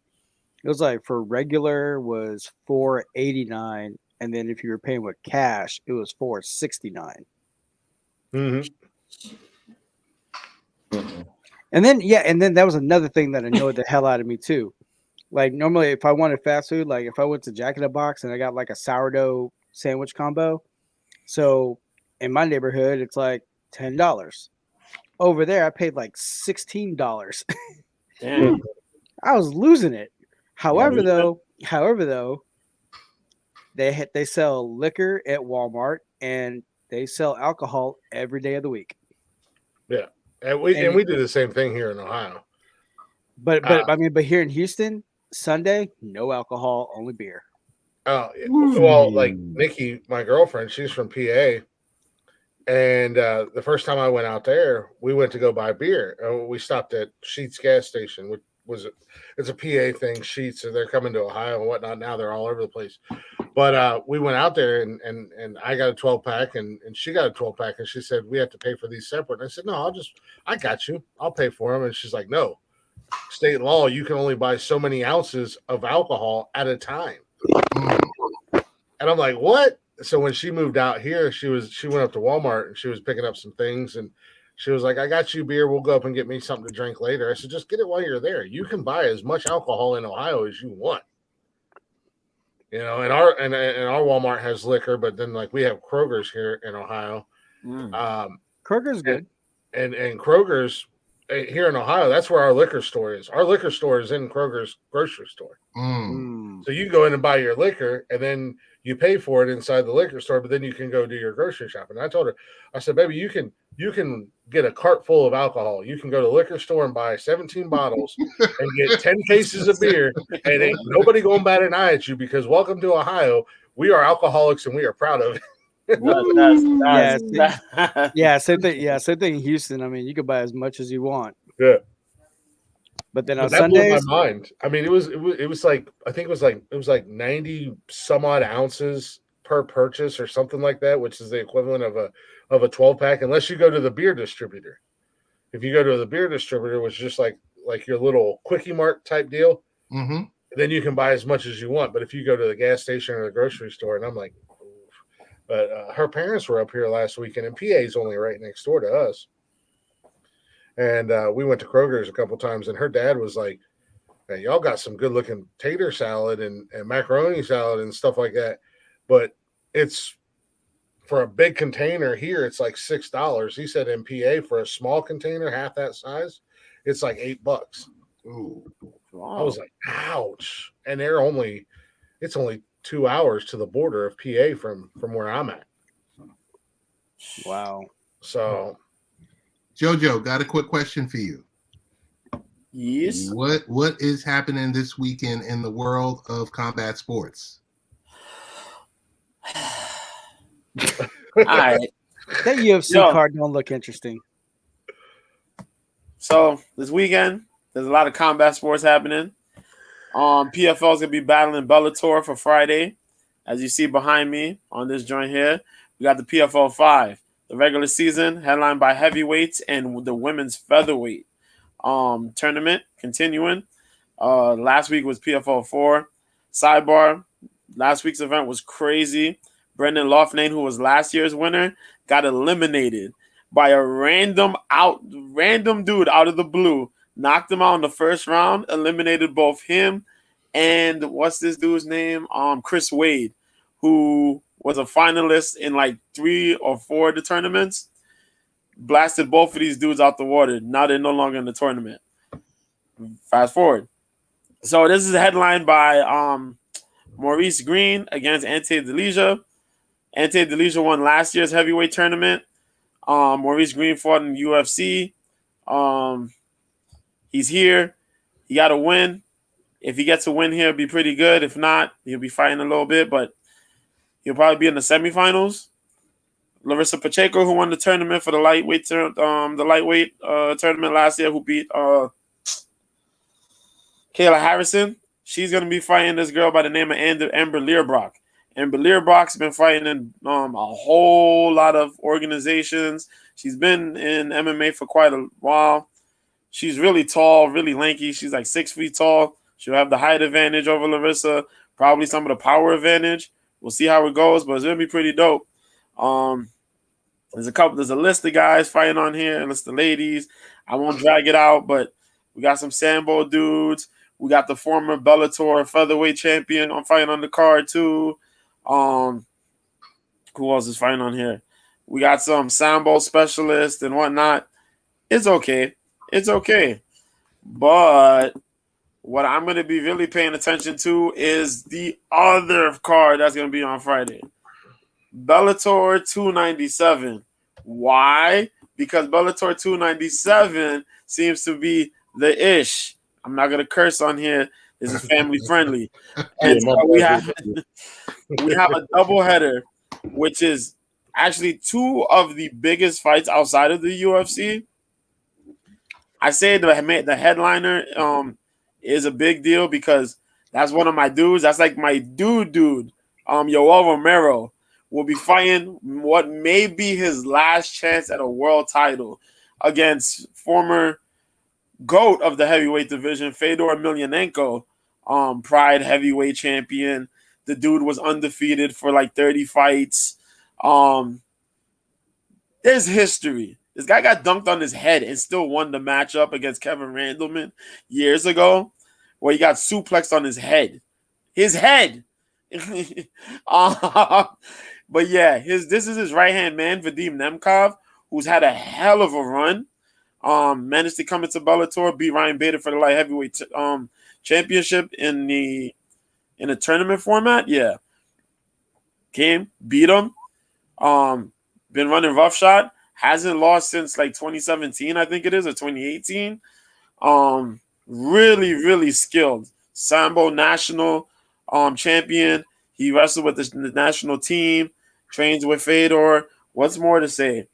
it was like for regular was $4.89, and then if you were paying with cash, it was $4.69. And then that was another thing that annoyed the hell out of me too. Like normally, if I wanted fast food, like if I went to Jack in the Box and I got like a sourdough sandwich combo, so in my neighborhood it's like $10. Over there, I paid like $16. Damn. I was losing it. However, though, they sell liquor at Walmart and they sell alcohol every day of the week. Yeah, and we do the same thing here in Ohio. But here in Houston, Sunday, no alcohol, only beer. Well, like Nikki, my girlfriend, she's from PA, and the first time I went out there, we went to go buy beer. We stopped at Sheetz gas station, which it's a PA thing. Sheetz, and they're coming to Ohio and whatnot. Now they're all over the place. But we went out there and I got a 12-pack and she got a 12-pack, and she said we have to pay for these separate. And I said, no, I got you. I'll pay for them. And she's like, no, state law, you can only buy so many ounces of alcohol at a time. And I'm like, what? So when she moved out here, she went up to Walmart and she was picking up some things, and she was like, I got you beer. We'll go up and get me something to drink later. I said, just get it while you're there. You can buy as much alcohol in Ohio as you want. And our Walmart has liquor, but then like we have Kroger's here in Ohio. Kroger's good. And Kroger's here in Ohio, that's where our liquor store is. Our liquor store is in Kroger's grocery store. So you go in and buy your liquor, and then you pay for it inside the liquor store, but then you can go do your grocery shopping. And I told her, I said, baby, you can get a cart full of alcohol. You can go to the liquor store and buy 17 bottles and get 10 cases of beer, and ain't nobody going to bat an eye at you, because welcome to Ohio. We are alcoholics and we are proud of it. Same thing. Yeah, same thing in Houston. I mean, you can buy as much as you want. Yeah. But then on that Sundays, blew my mind. I mean, it was like, I think it was like 90 some odd ounces per purchase or something like that, which is the equivalent of a 12 pack, unless you go to the beer distributor. If you go to the beer distributor, which is just like your little Quickie Mart type deal, then you can buy as much as you want. But if you go to the gas station or the grocery store, and I'm like, but her parents were up here last weekend, and PA is only right next door to us. And we went to Kroger's a couple times, and her dad was like, hey, y'all got some good looking tater salad and macaroni salad and stuff like that. But it's for a big container here, it's like $6. He said in PA for a small container, half that size, it's like $8. Ooh. Wow. I was like, ouch. And it's only 2 hours to the border of PA from where I'm at. Wow. So Jojo, got a quick question for you. Yes. What is happening this weekend in the world of combat sports? All right. That UFC card don't look interesting. So this weekend, there's a lot of combat sports happening. PFL is gonna be battling Bellator for Friday, as you see behind me on this joint here. We got the PFL 5, the regular season, headlined by heavyweights and the women's featherweight tournament continuing. Last week was PFL 4. Sidebar: last week's event was crazy. Brendan Loughnane, who was last year's winner, got eliminated by a random dude out of the blue. Knocked him out in the first round, eliminated both him and what's this dude's name? Chris Wade, who was a finalist in like 3 or 4 of the tournaments. Blasted both of these dudes out the water. Now they're no longer in the tournament. Fast forward. So this is headlined by Maurice Green against Ante Delija. Ante Delija won last year's heavyweight tournament. Maurice Green fought in the UFC. He's here. He got to win. If he gets a win here, it'll be pretty good. If not, he'll be fighting a little bit, but he'll probably be in the semifinals. Larissa Pacheco, who won the tournament for the lightweight tournament last year, who beat Kayla Harrison. She's going to be fighting this girl by the name of Amber Learbrock. Amber Learbrock's been fighting in a whole lot of organizations. She's been in MMA for quite a while. She's really tall, really lanky. She's like 6 feet tall. She'll have the height advantage over Larissa, probably some of the power advantage. We'll see how it goes, but it's going to be pretty dope. There's a list of guys fighting on here, a list of ladies. I won't drag it out, but we got some Sambo dudes. We got the former Bellator featherweight champion on fighting on the card too. Who else is fighting on here? We got some Sambo specialists and whatnot. It's okay. It's okay. But what I'm going to be really paying attention to is the other card that's going to be on Friday. Bellator 297. Why? Because Bellator 297 seems to be the ish. I'm not going to curse on here. This is family friendly. And so we have a doubleheader, which is actually 2 of the biggest fights outside of the UFC. I say the headliner is a big deal because that's one of my dudes. That's like my dude. Yoel Romero will be fighting what may be his last chance at a world title against former GOAT of the heavyweight division, Fedor Emelianenko, Pride heavyweight champion. The dude was undefeated for like 30 fights. There's history. This guy got dunked on his head and still won the matchup against Kevin Randleman years ago, where he got suplexed on his head. His head. But yeah, this is his right-hand man, Vadim Nemkov, who's had a hell of a run. Managed to come into Bellator, beat Ryan Bader for the light heavyweight championship in a tournament format. Yeah. Came, beat him. Been running roughshod. Hasn't lost since like 2017, I think it is, or 2018. Really, really skilled. Sambo national champion. He wrestled with the national team, trains with Fedor. What's more to say?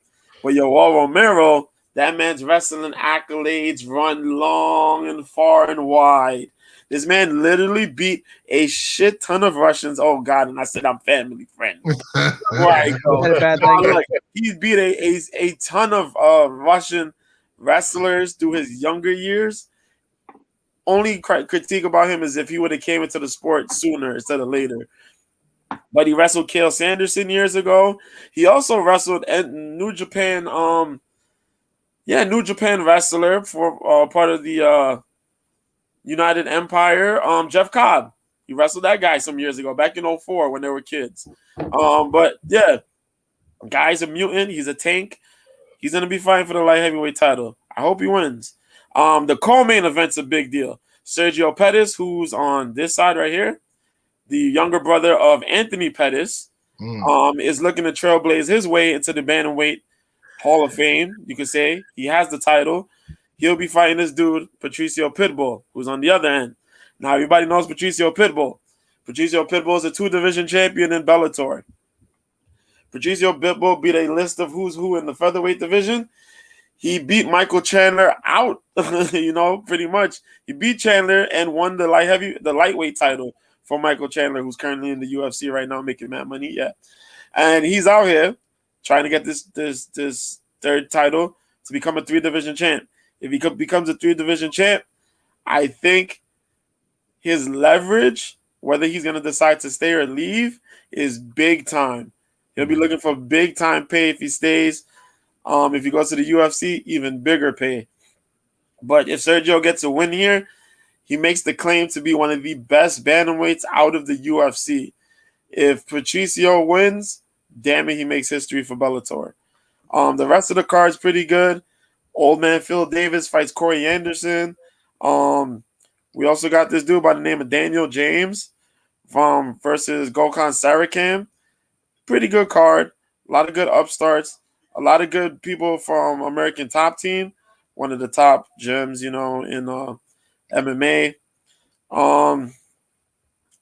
But Yoel Romero, that man's wrestling accolades run long and far and wide. This man literally beat a shit ton of Russians. Oh, God. And I said, I'm family friendly. Right. Look, he beat a ton of Russian wrestlers through his younger years. Only critique about him is if he would have came into the sport sooner instead of later. But he wrestled Cael Sanderson years ago. He also wrestled at New Japan. New Japan wrestler for part of the United Empire. Jeff Cobb. He wrestled that guy some years ago, back in 2004 when they were kids. But yeah, guy's a mutant. He's a tank. He's gonna be fighting for the light heavyweight title. I hope he wins. The co-main event's a big deal. Sergio Pettis, who's on this side right here, the younger brother of Anthony Pettis, is looking to trailblaze his way into the bantamweight Hall of Fame. You could say he has the title. He'll be fighting this dude, Patricio Pitbull, who's on the other end. Now, everybody knows Patricio Pitbull. Patricio Pitbull is a 2-division champion in Bellator. Patricio Pitbull beat a list of who's who in the featherweight division. He beat Michael Chandler out, pretty much. He beat Chandler and won the lightweight title for Michael Chandler, who's currently in the UFC right now, making mad money. Yeah, and he's out here trying to get this third title to become a 3-division champ. If he becomes a 3-division champ, I think his leverage, whether he's going to decide to stay or leave, is big time. He'll be looking for big time pay if he stays. If he goes to the UFC, even bigger pay. But if Sergio gets a win here, he makes the claim to be one of the best bantamweights out of the UFC. If Patricio wins, damn it, he makes history for Bellator. The rest of the card's pretty good. Old man Phil Davis fights Corey Anderson. We also got this dude by the name of Daniel James versus Gokhan Sarakam. Pretty good card. A lot of good upstarts. A lot of good people from American Top Team, one of the top gyms, in MMA.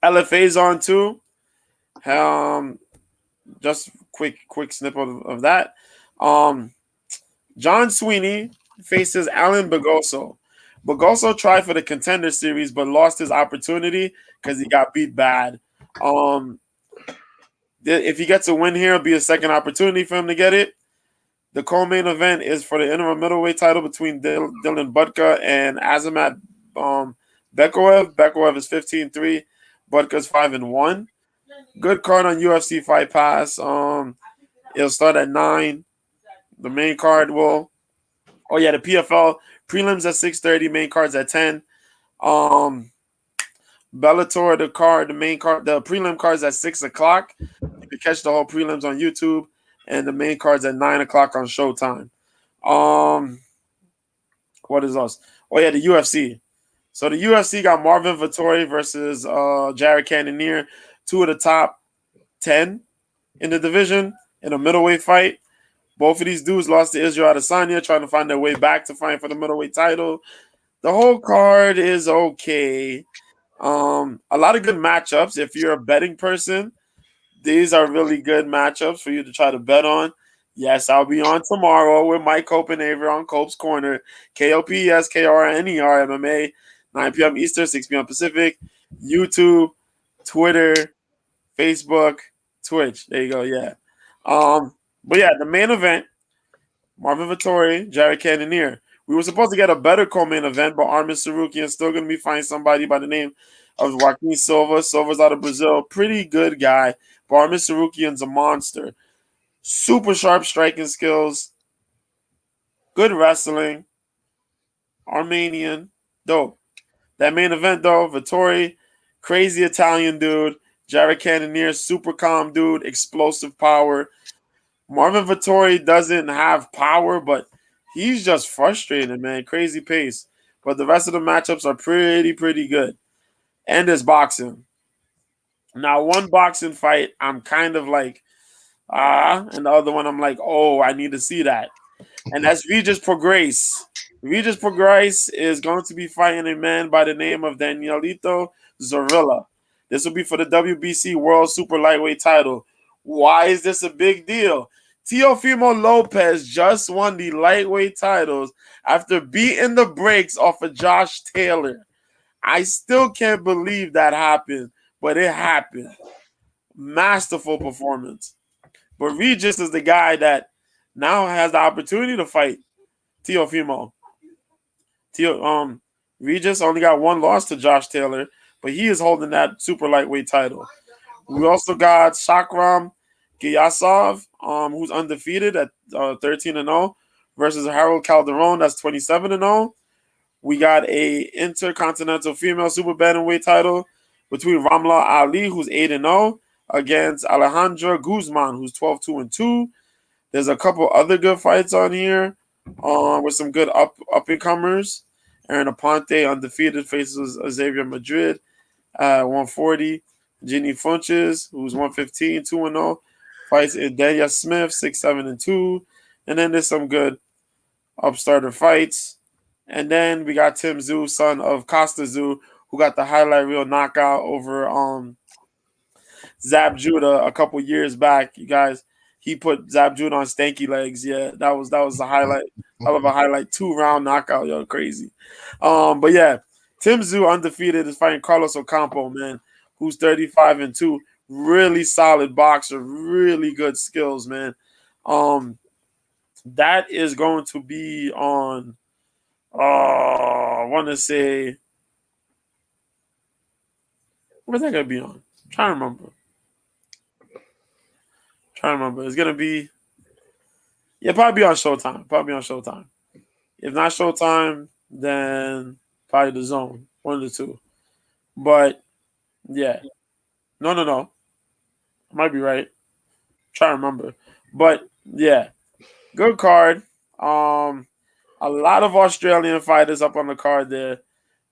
LFA's on too. Just quick snippet of that. John Sweeney faces Alan Bagoso. Bagoso tried for the Contender Series but lost his opportunity because he got beat bad. If he gets a win here, it'll be a second opportunity for him to get it. The co-main event is for the interim middleweight title between Dylan Budka and Azamat Bekoev. Bekoev is 15-3. Budka's 5-1. Good card on UFC Fight Pass. It'll start at 9. The main card will. Oh yeah, the PFL prelims at 6:30. Main cards at 10. Bellator, the prelim cards at 6 o'clock. You can catch the whole prelims on YouTube. And the main card's at 9 o'clock on Showtime. What is us? Oh, yeah, the UFC. So the UFC got Marvin Vettori versus Jared Cannonier, 2 of the top 10 in the division in a middleweight fight. Both of these dudes lost to Israel Adesanya, trying to find their way back to fight for the middleweight title. The whole card is okay. A lot of good matchups. If you're a betting person, these are really good matchups for you to try to bet on. Yes, I'll be on tomorrow with Mike Copenaver on Cope's Corner. KOPSKRNER MMA, 9 p.m. Eastern, 6 p.m. Pacific. YouTube, Twitter, Facebook, Twitch. There you go, yeah. But yeah, the main event, Marvin Vettori, Jared Cannonier. We were supposed to get a better co-main event, but Armin Sarukian is still going to be fighting somebody by the name of Joaquin Silva. Silva's out of Brazil. Pretty good guy. But Armin Sarukian's a monster. Super sharp striking skills. Good wrestling. Armenian. Dope. That main event, though, Vittori, crazy Italian dude. Jared Cannonier, super calm dude. Explosive power. Marvin Vittori doesn't have power, but he's just frustrated, man. Crazy pace. But the rest of the matchups are pretty good. And there's boxing. Now, one boxing fight, I'm kind of like, and the other one, I'm like, oh, I need to see that. And that's Regis Prograis. Regis Prograis is going to be fighting a man by the name of Danielito Zorrilla. This will be for the WBC World Super Lightweight title. Why is this a big deal? Teofimo Lopez just won the lightweight titles after beating the brakes off of Josh Taylor. I still can't believe that happened, but it happened. Masterful performance. But Regis is the guy that now has the opportunity to fight Teofimo. Regis only got one loss to Josh Taylor, but he is holding that super lightweight title. We also got Shakram Giyasov, who's undefeated at 13-0, versus Harold Calderon, that's 27-0. We got a intercontinental female super bantamweight title between Ramla Ali, who's 8-0, against Alejandra Guzman, who's 12-2-2. There's a couple other good fights on here with some good up-and-comers. Aaron Aponte, undefeated, faces Xavier Madrid at 140. Ginny Funches, who's 115, 2-0, fights Delia Smith, 6-7-2. And then there's some good upstarter fights. And then we got Tim Zhu, son of Costa Zhu, who got the highlight reel knockout over Zab Judah a couple years back. You guys, he put Zab Judah on stanky legs. Yeah, that was a highlight. I love a highlight 2-round knockout. Yo, crazy. But yeah, Tim Zhu, undefeated, is fighting Carlos Ocampo, man, who's 35-2. Really solid boxer, really good skills, man. That is going to be on. I want to say, where's that going to be on? I'm trying to remember. It's going to be, probably on Showtime. If not Showtime, then probably the Zone, one of the two. But, yeah. No. I might be right. I'm trying to remember. But, yeah. Good card. A lot of Australian fighters up on the card there.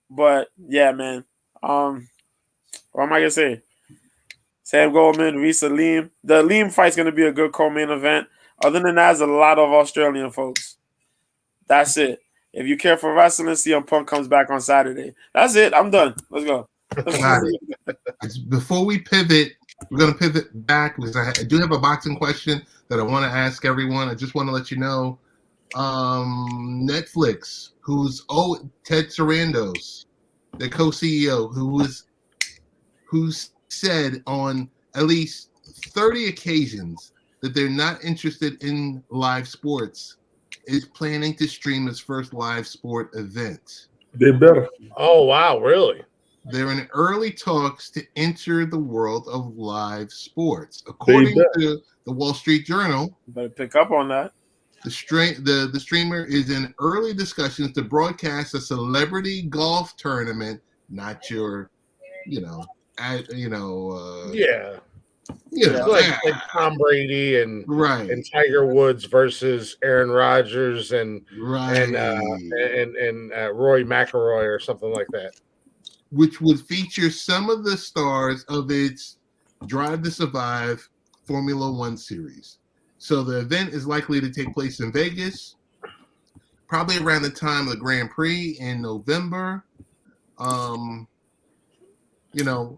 But, yeah, man. What am I going to say? Sam Goldman, Risa Leem. The Leem fight's going to be a good co-main event. Other than that, there's a lot of Australian folks. That's it. If you care for wrestling, CM Punk comes back on Saturday. That's it. I'm done. Let's go. Got it. Before we pivot, we're going to pivot back because I do have a boxing question that I want to ask everyone. I just want to let you know. Netflix, Ted Sarandos, the co-CEO, who said on at least 30 occasions that they're not interested in live sports, is planning to stream his first live sport event. They better. Oh, wow, really? They're in early talks to enter the world of live sports. According to the Wall Street Journal, you better pick up on that. The streamer is in early discussions to broadcast a celebrity golf tournament, not your, like Tom Brady and Tiger Woods versus Aaron Rodgers and Roy McIlroy or something like that, which would feature some of the stars of its Drive to Survive Formula One series. So the event is likely to take place in Vegas, probably around the time of the Grand Prix in November.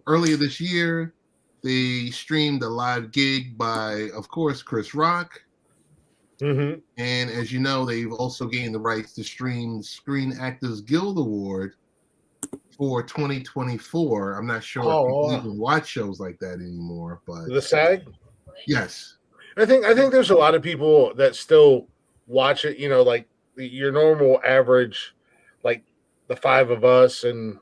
Earlier this year, they streamed a live gig by, of course, Chris Rock. Mm-hmm. And as you know, they've also gained the rights to stream the Screen Actors Guild Award for 2024. I'm not sure if people even watch shows like that anymore, but the SAG? Yes. I think there's a lot of people that still watch it, your normal average, like the five of us and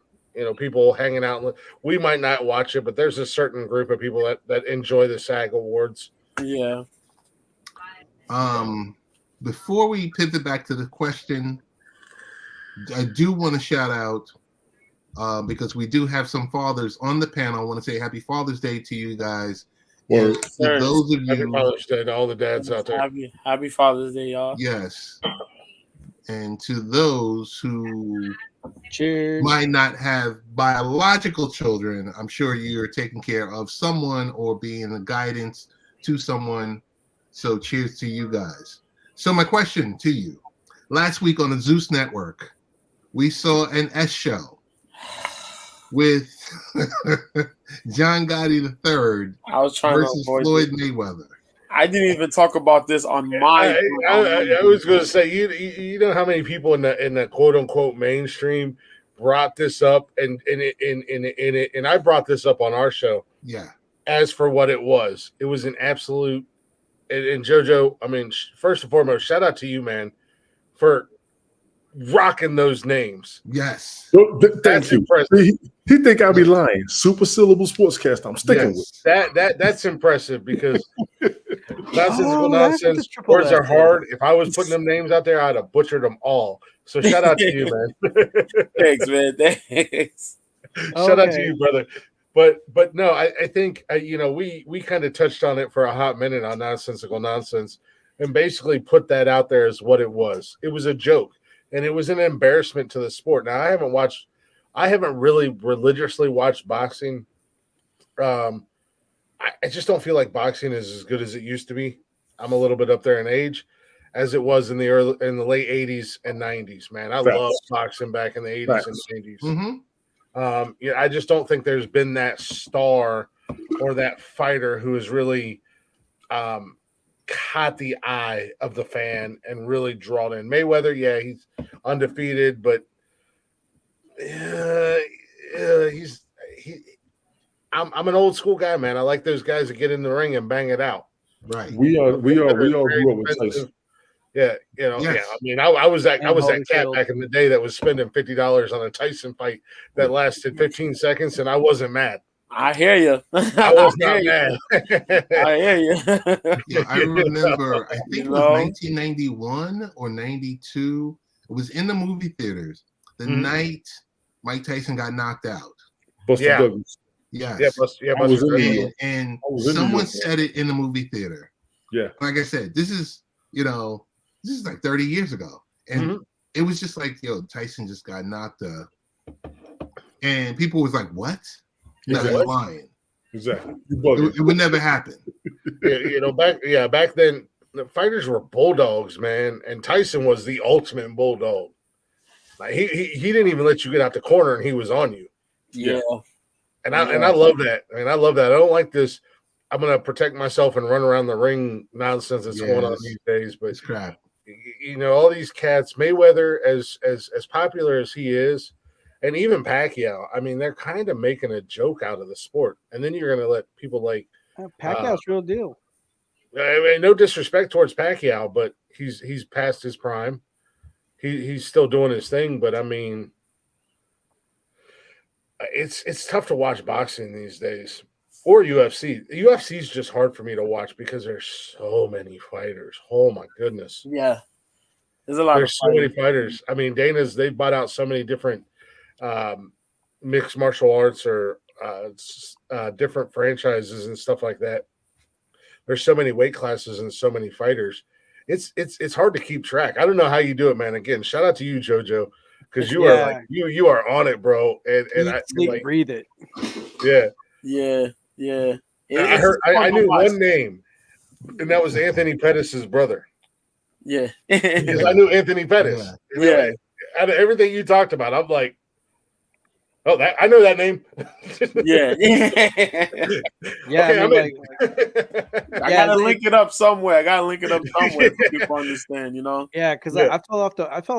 people hanging out. We might not watch it, but there's a certain group of people that enjoy the SAG Awards. Yeah. Before we pivot back to the question, I do want to shout out because we do have some fathers on the panel. I want to say Happy Father's Day to you guys. Well, to those of Happy you, Father's Day to all the dads out there. Happy Father's Day, y'all. Yes. And to those who Cheers. might not have biological children, I'm sure you're taking care of someone or being a guidance to someone. So cheers to you guys. So my question to you, last week on the Zeus Network, we saw an S show with John Gotti III versus Floyd Mayweather. I didn't even talk about this on my. I was going to say, you know how many people in the quote unquote mainstream brought this up, and I brought this up on our show. Yeah. As for what it was an absolute. And JoJo, I mean, first and foremost, shout out to you, man, for rocking those names. Yes. Thank you. Impressive. He think I'll be lying. Super syllable sportscast. I'm sticking with that's impressive because nonsense. Words are hard. If I was putting them names out there, I'd have butchered them all. So shout out to you, man. Thanks, man. Thanks. Shout out to you, brother. But no, I think we kind of touched on it for a hot minute on Nonsensical Nonsense, and basically put that out there as what it was. It was a joke, and it was an embarrassment to the sport. Now I haven't really religiously watched boxing. I just don't feel like boxing is as good as it used to be. I'm a little bit up there in age, as it was in the late '80s and '90s. Man, I loved boxing back in the '80s and '90s. Mm-hmm. I just don't think there's been that star or that fighter who has really caught the eye of the fan and really drawn in. Mayweather, yeah, he's undefeated, but I'm an old school guy, man. I like those guys that get in the ring and bang it out. Right. We all grew up with Tyson. Yeah, yes. Yeah. I mean, I was that cat back in the day that was spending $50 on a Tyson fight that lasted 15 seconds, and I wasn't mad. I hear you. I was not mad. I hear you. Yeah, I remember. I think it was 1991 or 92. It was in the movie theaters the night Mike Tyson got knocked out. Buster Douglas. Yes. Buster. And someone said it in the movie theater. Yeah. Like I said, this is like 30 years ago. And it was just like, Tyson just got knocked up. And people was like, what? No, they're lying. Exactly. It would never happen. Back then, the fighters were bulldogs, man. And Tyson was the ultimate bulldog. Like he didn't even let you get out the corner, and he was on you. Yeah. And I love that. I love that. I don't like this. I'm gonna protect myself and run around the ring nonsense that's going on these days. But it's crap. All these cats, Mayweather, as popular as he is, and even Pacquiao, I mean, they're kind of making a joke out of the sport. And then you're gonna let people like Pacquiao's real deal. I mean, no disrespect towards Pacquiao, but he's past his prime. He's still doing his thing, but I mean, it's tough to watch boxing these days or UFC. The UFC is just hard for me to watch because there's so many fighters. Oh my goodness. Yeah. There's so many fighters. I mean, they've bought out so many different mixed martial arts or different franchises and stuff like that. There's so many weight classes and so many fighters. It's hard to keep track. I don't know how you do it, man. Again, shout out to you, JoJo, because you are like you are on it, bro. And I sleep, breathe it. Yeah. I knew one name, and that was Anthony Pettis' brother. Yeah, because I knew Anthony Pettis. Yeah. Out of everything you talked about, I'm like, I know that name. Yeah. Okay, I mean, I gotta link it up somewhere. For people to understand, Yeah, because I fell off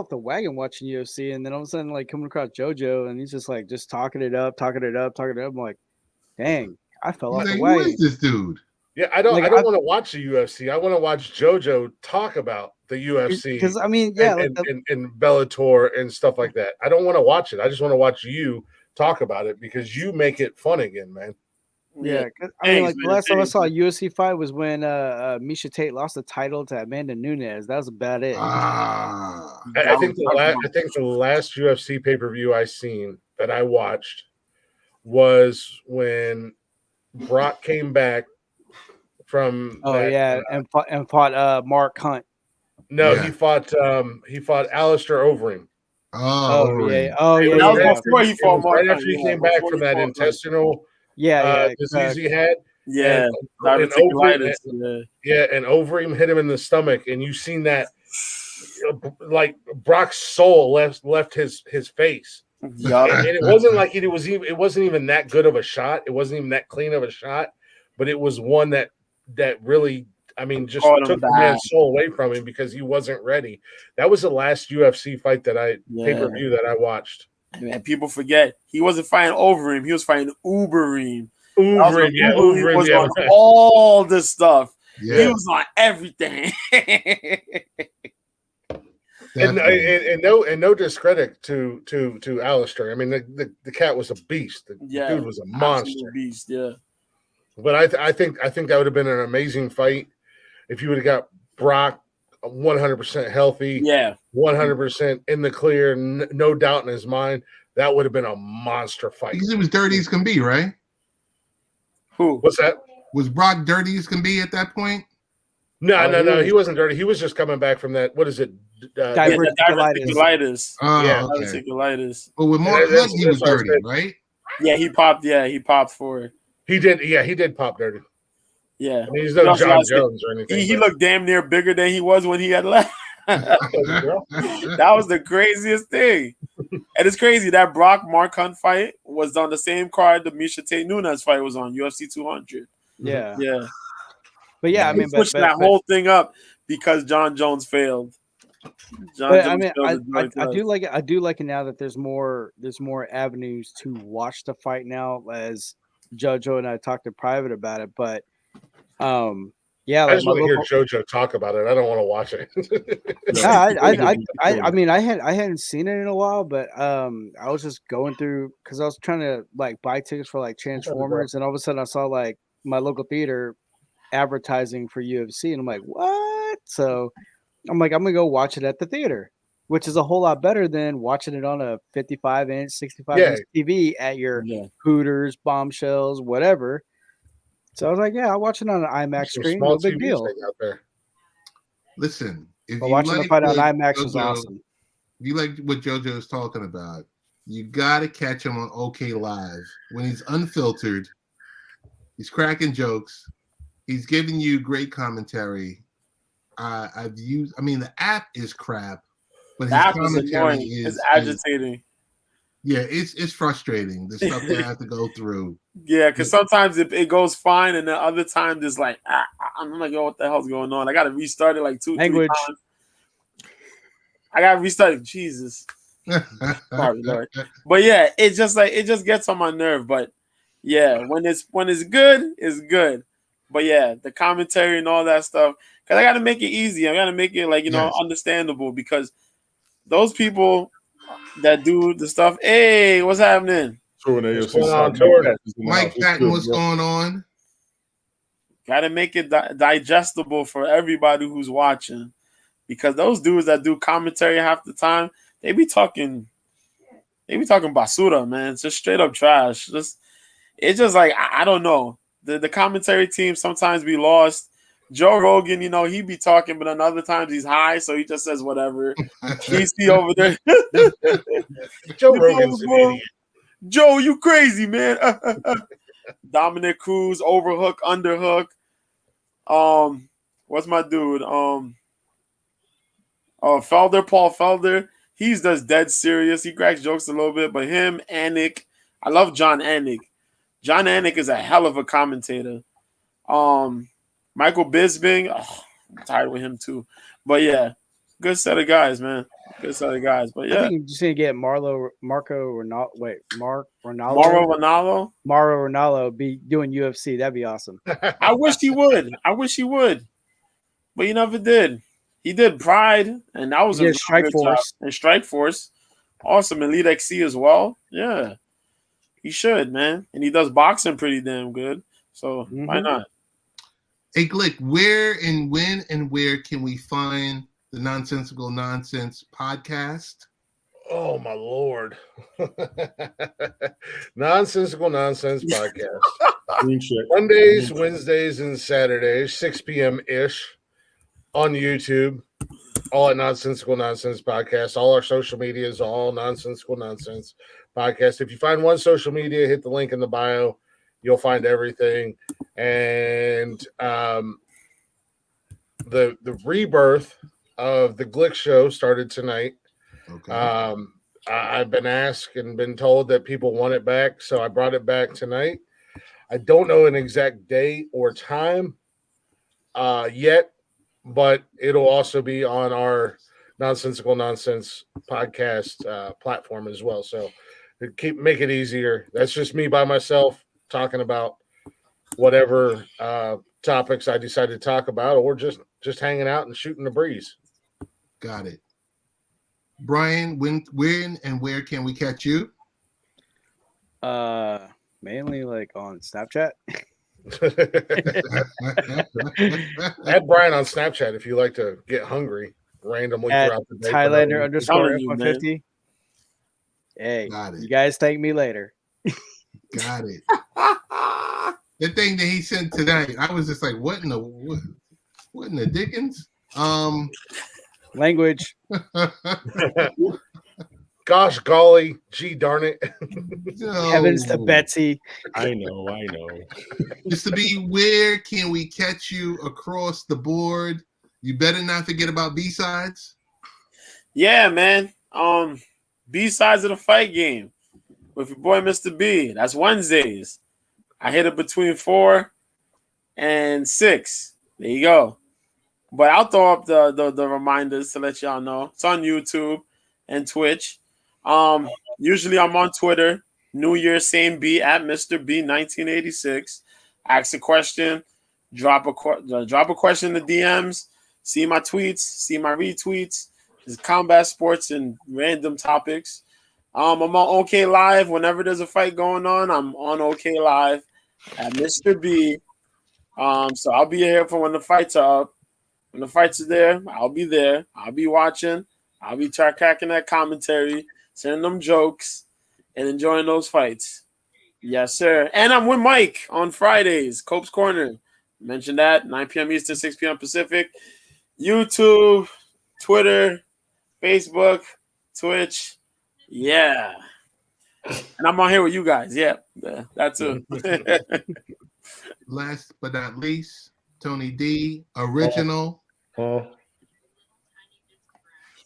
the wagon watching UFC, and then all of a sudden, like coming across JoJo, and he's just talking it up. I'm like, dang, I fell off the wagon. Who is this dude? Yeah, I don't Like, want to watch the UFC. I want to watch JoJo talk about the UFC because I mean, yeah, and Bellator and stuff like that. I don't want to watch it. I just want to watch you talk about it because you make it fun again, man. Yeah, I mean, like the last time I saw a UFC fight was when Miesha Tate lost the title to Amanda Nunes. That was about it. I think the last UFC pay-per-view I seen that I watched was when Brock came back from and fought Mark Hunt. No, he fought Alistair Overeem. Yeah. That was before he fought Mark right after he came back from that intestinal disease he had. Yeah, and Overeem, and Overeem hit him in the stomach, and you seen that like Brock's soul left his face. Yep. And it wasn't like it wasn't even that good of a shot. It wasn't even that clean of a shot, but it was one that really, I mean, just took the man's soul away from him because he wasn't ready. That was the last UFC fight that pay-per-view that I watched. And people forget he wasn't fighting Overeem, he was fighting Ubereem. Ubereem was on all this stuff. Yeah. He was on everything. and no discredit to Alistair. I mean, the cat was a beast. The dude was a monster. Beast, yeah. But I think that would have been an amazing fight if you would have got Brock 100% healthy, 100% in the clear, no doubt in his mind. That would have been a monster fight. He was dirty as can be, right? Who? What's that? Was Brock dirty as can be at that point? No. He wasn't dirty. He was just coming back from that. What is it? Diverticulitis. Diverticulitis. But with Mark Hunt, he was dirty, right? Yeah, he popped. Yeah, he popped for it. He did. Yeah, he did pop dirty. Yeah, I mean, he's no John Jones or anything. He looked damn near bigger than he was when he had left. That was the craziest thing. And it's crazy that Mark Hunt fight was on the same card the Miesha Tate Nunes fight was on, UFC 200. Yeah. But yeah, I mean, pushed that whole thing up because John Jones failed. I do like it now that there's more avenues to watch the fight now, as JoJo and I talked in private about it. But I just want to hear JoJo talk about it. I don't want to watch it. I mean, I hadn't seen it in a while, but I was just going through because I was trying to like buy tickets for like Transformers, and all of a sudden I saw like my local theater advertising for UFC, and I'm like, what? So I'm like, I'm gonna go watch it at the theater, which is a whole lot better than watching it on a 55-inch, 65-inch TV at your Hooters, Bombshells, whatever. So I was like, I'll watch it on an IMAX screen. No big deal. Out there. Listen, if you watching like the fight on IMAX was awesome. If you like what JoJo is talking about, you got to catch him on OK Live when he's unfiltered. He's cracking jokes. He's giving you great commentary. The app is crap, but his commentary is agitating. It's frustrating, the stuff that I have to go through. Yeah, because sometimes it goes fine, and then other times it's like, I'm like, yo, what the hell's going on? I got to restart it like 2-3 times. I got to restart it. Jesus. Sorry, Lord. But yeah, it just gets on my nerve. But yeah, when it's good, it's good. But yeah, the commentary and all that stuff, because I got to make it easy. I got to make it understandable, because those people that do the stuff. Hey, what's happening? Mike Patton, what's going on? Got to make it digestible for everybody who's watching, because those dudes that do commentary half the time, they be talking basura, man. It's just straight up trash. It's just like, I don't know. The commentary team sometimes be lost. Joe Rogan, he be talking, but then other times he's high, so he just says whatever. DC over there. Joe Rogan's an idiot. Joe, you crazy, man. Dominic Cruz, overhook, underhook. What's my dude? Paul Felder. He's just dead serious. He cracks jokes a little bit, but him, Anik. I love John Anik. John Anik is a hell of a commentator. Michael Bisping, I'm tired with him too. But yeah, good set of guys, man. Good set of guys. But I yeah, think you're just gonna get Marco Ronaldo. Wait, Mauro Ronaldo. be doing UFC. That'd be awesome. I wish he would. But he never did. He did Pride, and that was He a did Strike good job. Force. And Strike Force. Awesome. Elite XC as well. Yeah. He should, man. And he does boxing pretty damn good. So why not? Hey, Glick, where and when and where can we find the Nonsensical Nonsense podcast? Oh my Lord. Nonsensical Nonsense podcast. Mondays, Wednesdays, and Saturdays, 6 p.m. ish on YouTube. All at Nonsensical Nonsense Podcast. All our social media is all Nonsensical Nonsense Podcast. If you find one social media, hit the link in the bio. You'll find everything. And the rebirth of the Glick Show started tonight. Okay. I've been asked and been told that people want it back, so I brought it back tonight. I don't know an exact date or time yet, but it'll also be on our Nonsensical Nonsense podcast platform as well. So make it easier. That's just me by myself talking about whatever topics I decide to talk about, or just hanging out and shooting the breeze. Got it. Brian, when and where can we catch you? Mainly like on Snapchat. Add Brian on Snapchat if you like to get hungry randomly At throughout the day. Thailander_F150. Hey, you guys thank me later. Got it. The thing that he sent tonight, I was just like, what in the Dickens? Language. Gosh golly, gee darn it. No. Heavens to Betsy. I know. Mr. B, where can we catch you across the board? You better not forget about B-sides. Yeah, man. B-sides of the fight game with your boy Mr. B. That's Wednesdays. I hit it between 4 and 6. There you go. But I'll throw up the reminders to let y'all know. It's on YouTube and Twitch. Usually I'm on Twitter. New Year, same B at Mr. B 1986. Ask a question, drop a question in the DMs. See my tweets, see my retweets. It's combat sports and random topics. I'm on OK Live whenever there's a fight going on. I'm on OK Live at Mr. B. So I'll be here for when the fights are up. When the fights are there, I'll be there. I'll be watching. I'll be cracking that commentary, sending them jokes, and enjoying those fights. Yes, sir. And I'm with Mike on Fridays, Cope's Corner. Mentioned that, 9 p.m. Eastern, 6 p.m. Pacific. YouTube, Twitter, Facebook, Twitch. Yeah. And I'm on here with you guys. Yeah, that too. Last but not least, Tony D, original.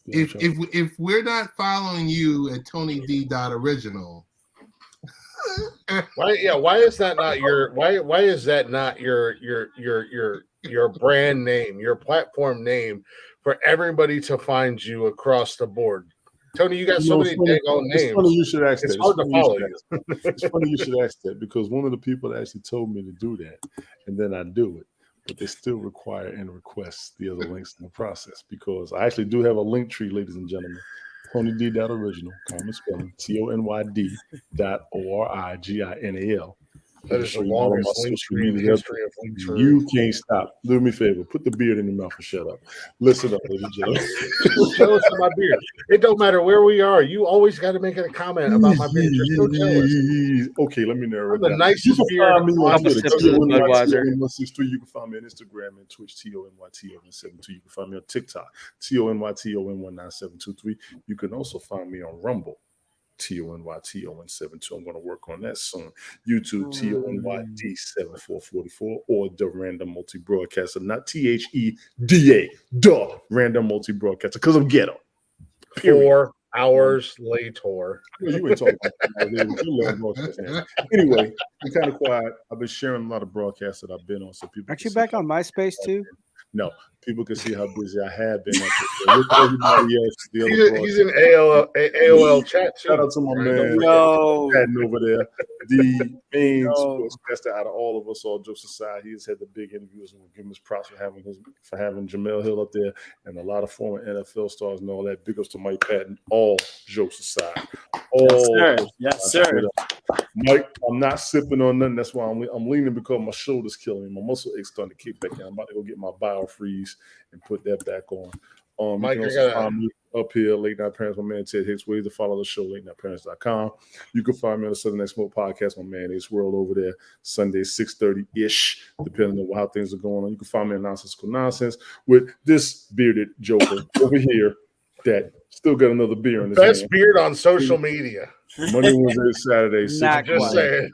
If we're not following you at TonyD.original, why is that not your brand name, your platform name for everybody to find you across the board? Tony, you got so many dang old names. It's funny you should ask that. It's hard to follow you. It's funny you should ask that because one of the people actually told me to do that, and then I do it. But they still require and request the other links in the process because I actually do have a link tree, ladies and gentlemen. TonyD.original, common spelling, TonyD.original. That is the longest link tree in the history of link tree. You can't stop. Do me a favor. Put the beard in your mouth and shut up. Listen up, ladies and gentlemen. Jealous of my beard. It don't matter where we are. You always got to make a comment about my beard. You're so jealous. Okay, let me narrow it down. The nicest beard. You can find me on Instagram and Twitch, TONYTON72. You can find me on TikTok, TONYTON19723. You can also find me on Rumble. TONYTON72. I'm going to work on that soon. YouTube, TONYD7444, or the Random Multi Broadcaster, not THEDA, Random Multi Broadcaster, because I'm ghetto. 4 hours later. You ain't talking about anyway, I'm kind of quiet. I've been sharing a lot of broadcasts that I've been on. So people aren't you back on MySpace too? No, people can see how busy I have been. With everybody else, the other he's in AOL chat too. Shout out to my man, Patton over there, the main sportscaster out of all of us. All jokes aside, he has had the big interviews, and we'll give him his props for having Jamel Hill up there, and a lot of former NFL stars and all that. Big ups to Mike Patton. All jokes aside, yes, sir. Mike, I'm not sipping on nothing. That's why I'm leaning because my shoulder's killing me. My muscle ache's starting to kick back in. I'm about to go get my BioFreeze and put that back on. Mike, you can also find me up here, Late Night Parents, my man Ted Hicks. Ways to follow the show, latenightparents.com. You can find me on the Southern Night Smoke podcast, my man Ace World over there, Sunday 6:30-ish, depending on how things are going on. You can find me on Nonsensical Nonsense with this bearded joker over here that still got another beer in his best hand. Beard on social media. Monday, Wednesday, Saturday. Not just saying.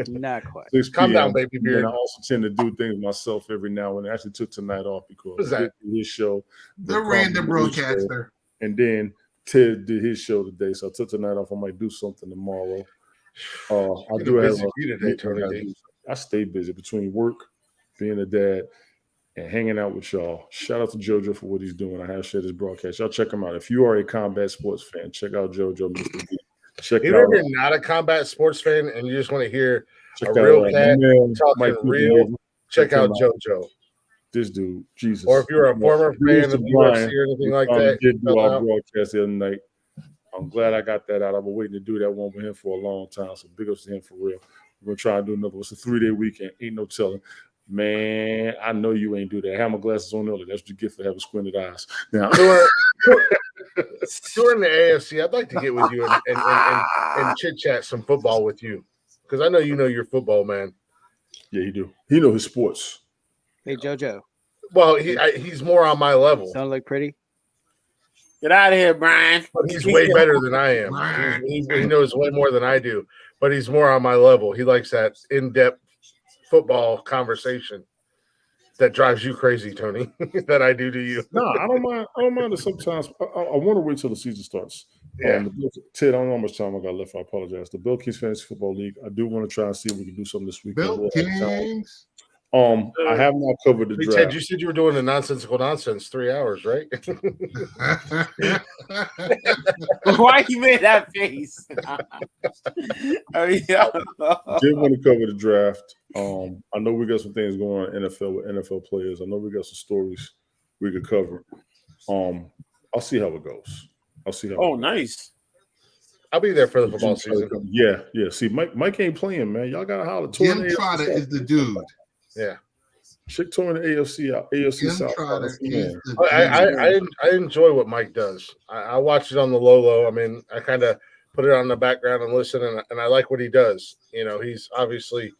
Not quite. 6 Calm p.m. down, baby Beard. And I also tend to do things myself every now and then. I actually took tonight off because I did his show. The random broadcaster. And then Ted did his show today. So I took tonight off. I might do something tomorrow. I do have today, Tony. I stay busy between work, being a dad, and hanging out with y'all. Shout out to JoJo for what he's doing. I have shared his broadcast. Y'all check him out. If you are a combat sports fan, check out JoJo, Mr. B. Check Even out. if you're not a combat sports fan and you just want to hear a real cat talking real, check out JoJo. This dude, Jesus. Or if you're a former fan of UFC or anything like that. Did do our broadcast the other night. I'm glad I got that out. I've been waiting to do that one with him for a long time. So big ups to him for real. We're going to try and do another. It's a 3-day weekend. Ain't no telling. Man, I know you ain't do that. I have my glasses on early. That's what you get for having squinted eyes. Now, during the AFC, I'd like to get with you and chit-chat some football with you. Because I know you know your football, man. Yeah, he do. He know his sports. Hey, JoJo. Well, he's more on my level. Don't look pretty. Get out of here, Brian. But he's way better than I am. He knows way more than I do. But he's more on my level. He likes that in-depth football conversation that drives you crazy, Tony, that I do to you. No, I don't mind. I don't mind it sometimes. I want to wait till the season starts. Yeah. Ted, I don't know how much time I got left. I apologize. The Bill Kings Fantasy Football League. I do want to try and see if we can do something this week. Bill Kings. I have not covered the draft. Ted, you said you were doing a nonsensical nonsense 3 hours, right? Why you made that face? Oh, yeah. Did want to cover the draft. I know we got some things going on in NFL with NFL players. I know we got some stories we could cover. I'll see how it goes. Nice. I'll be there for the football season. Yeah. See, Mike ain't playing, man. Y'all gotta holler. Jim Trotter is the dude. Yeah. Chick touring the AFC out. AFC Jim South. Trotter is the dude. I enjoy what Mike does. I watch it on the low. I mean, I kind of put it on the background and listen, and I like what he does. You know, he's obviously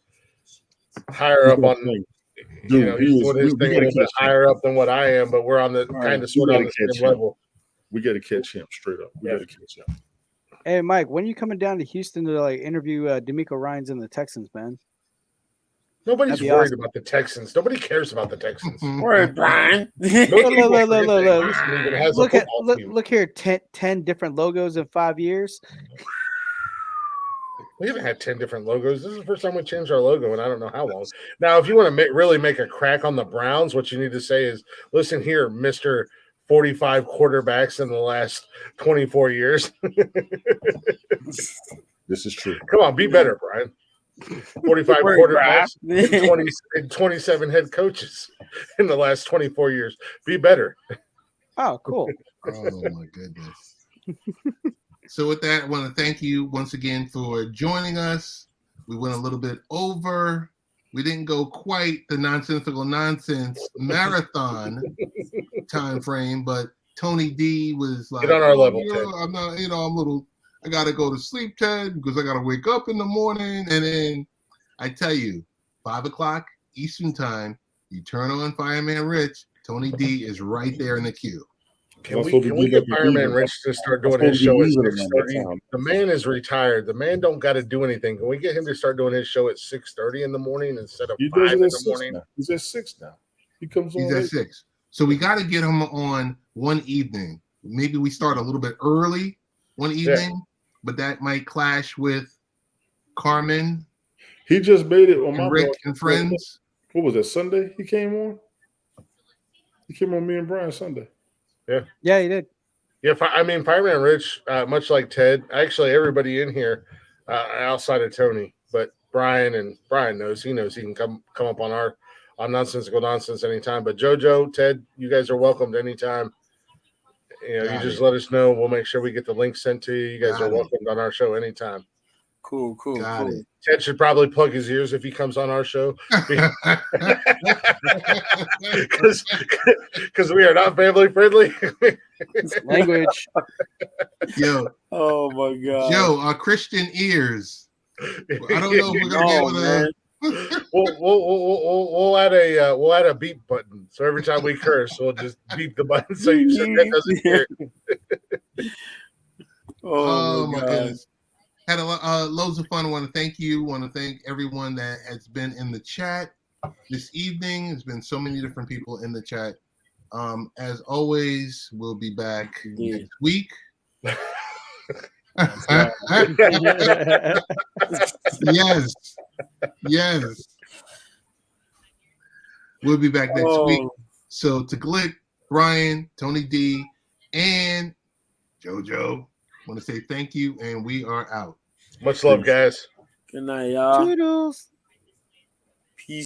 higher up on. Dude, he's doing his thing a little bit higher up than what I am, but we're on the kind of sort of on the same level. We got to catch him straight up. We got to catch him. Hey, Mike, when are you coming down to Houston to interview D'Amico Ryans and the Texans, man? Nobody's worried about the Texans. Nobody cares about the Texans. Word, Brian. Look here, 10 different logos in 5 years. We haven't had 10 different logos. This is the first time we changed our logo, and I don't know how long. Now, if you want to really make a crack on the Browns, what you need to say is, listen here, Mr. 45 quarterbacks in the last 24 years. This is true. Come on, be better, Brian. 45 quarterbacks and 27 head coaches in the last 24 years. Be better. Oh, cool. Oh, my goodness. So with that, I want to thank you once again for joining us. We went a little bit over. We didn't go quite the nonsensical nonsense marathon time frame, but Tony D was like, get on our level. I'm not, I got to go to sleep, Ted, because I got to wake up in the morning. And then I tell you, 5 o'clock Eastern time, you turn on Fireman Rich, Tony D is right there in the queue. Can we get Fireman Rich to start doing his show at 6:30? The man is retired. The man don't got to do anything. Can we get him to start doing his show at 6:30 in the morning instead of 5 in the morning? He's at 6 now. He comes on. He's at 6. So we got to get him on one evening. Maybe we start a little bit early one evening, but that might clash with Carmen. He just made it on my Rick and friends. What was that, Sunday he came on? He came on me and Brian Sunday. Yeah, he did. Yeah, Fireman Rich, much like Ted, actually everybody in here outside of Tony, but Brian knows he can come up on Nonsensical Nonsense anytime. But JoJo, Ted, you guys are welcomed anytime. You just let us know. We'll make sure we get the link sent to you. You guys are welcomed on our show anytime. Cool. It. Ted should probably plug his ears if he comes on our show. Because we are not family friendly. Language. Yo. Oh my God. Yo, our Christian ears. I don't know if we're gonna be able to. We'll add a beep button. So every time we curse, we'll just beep the button so that doesn't hear it. Oh my goodness. Had loads of fun. I want to thank you. Want to thank everyone that has been in the chat this evening. There's been so many different people in the chat. As always, we'll be back next week. Yes. We'll be back next week. So to Glick, Brian, Tony D, and JoJo, want to say thank you, and we are out. Much love, guys. Good night, y'all. Toodles.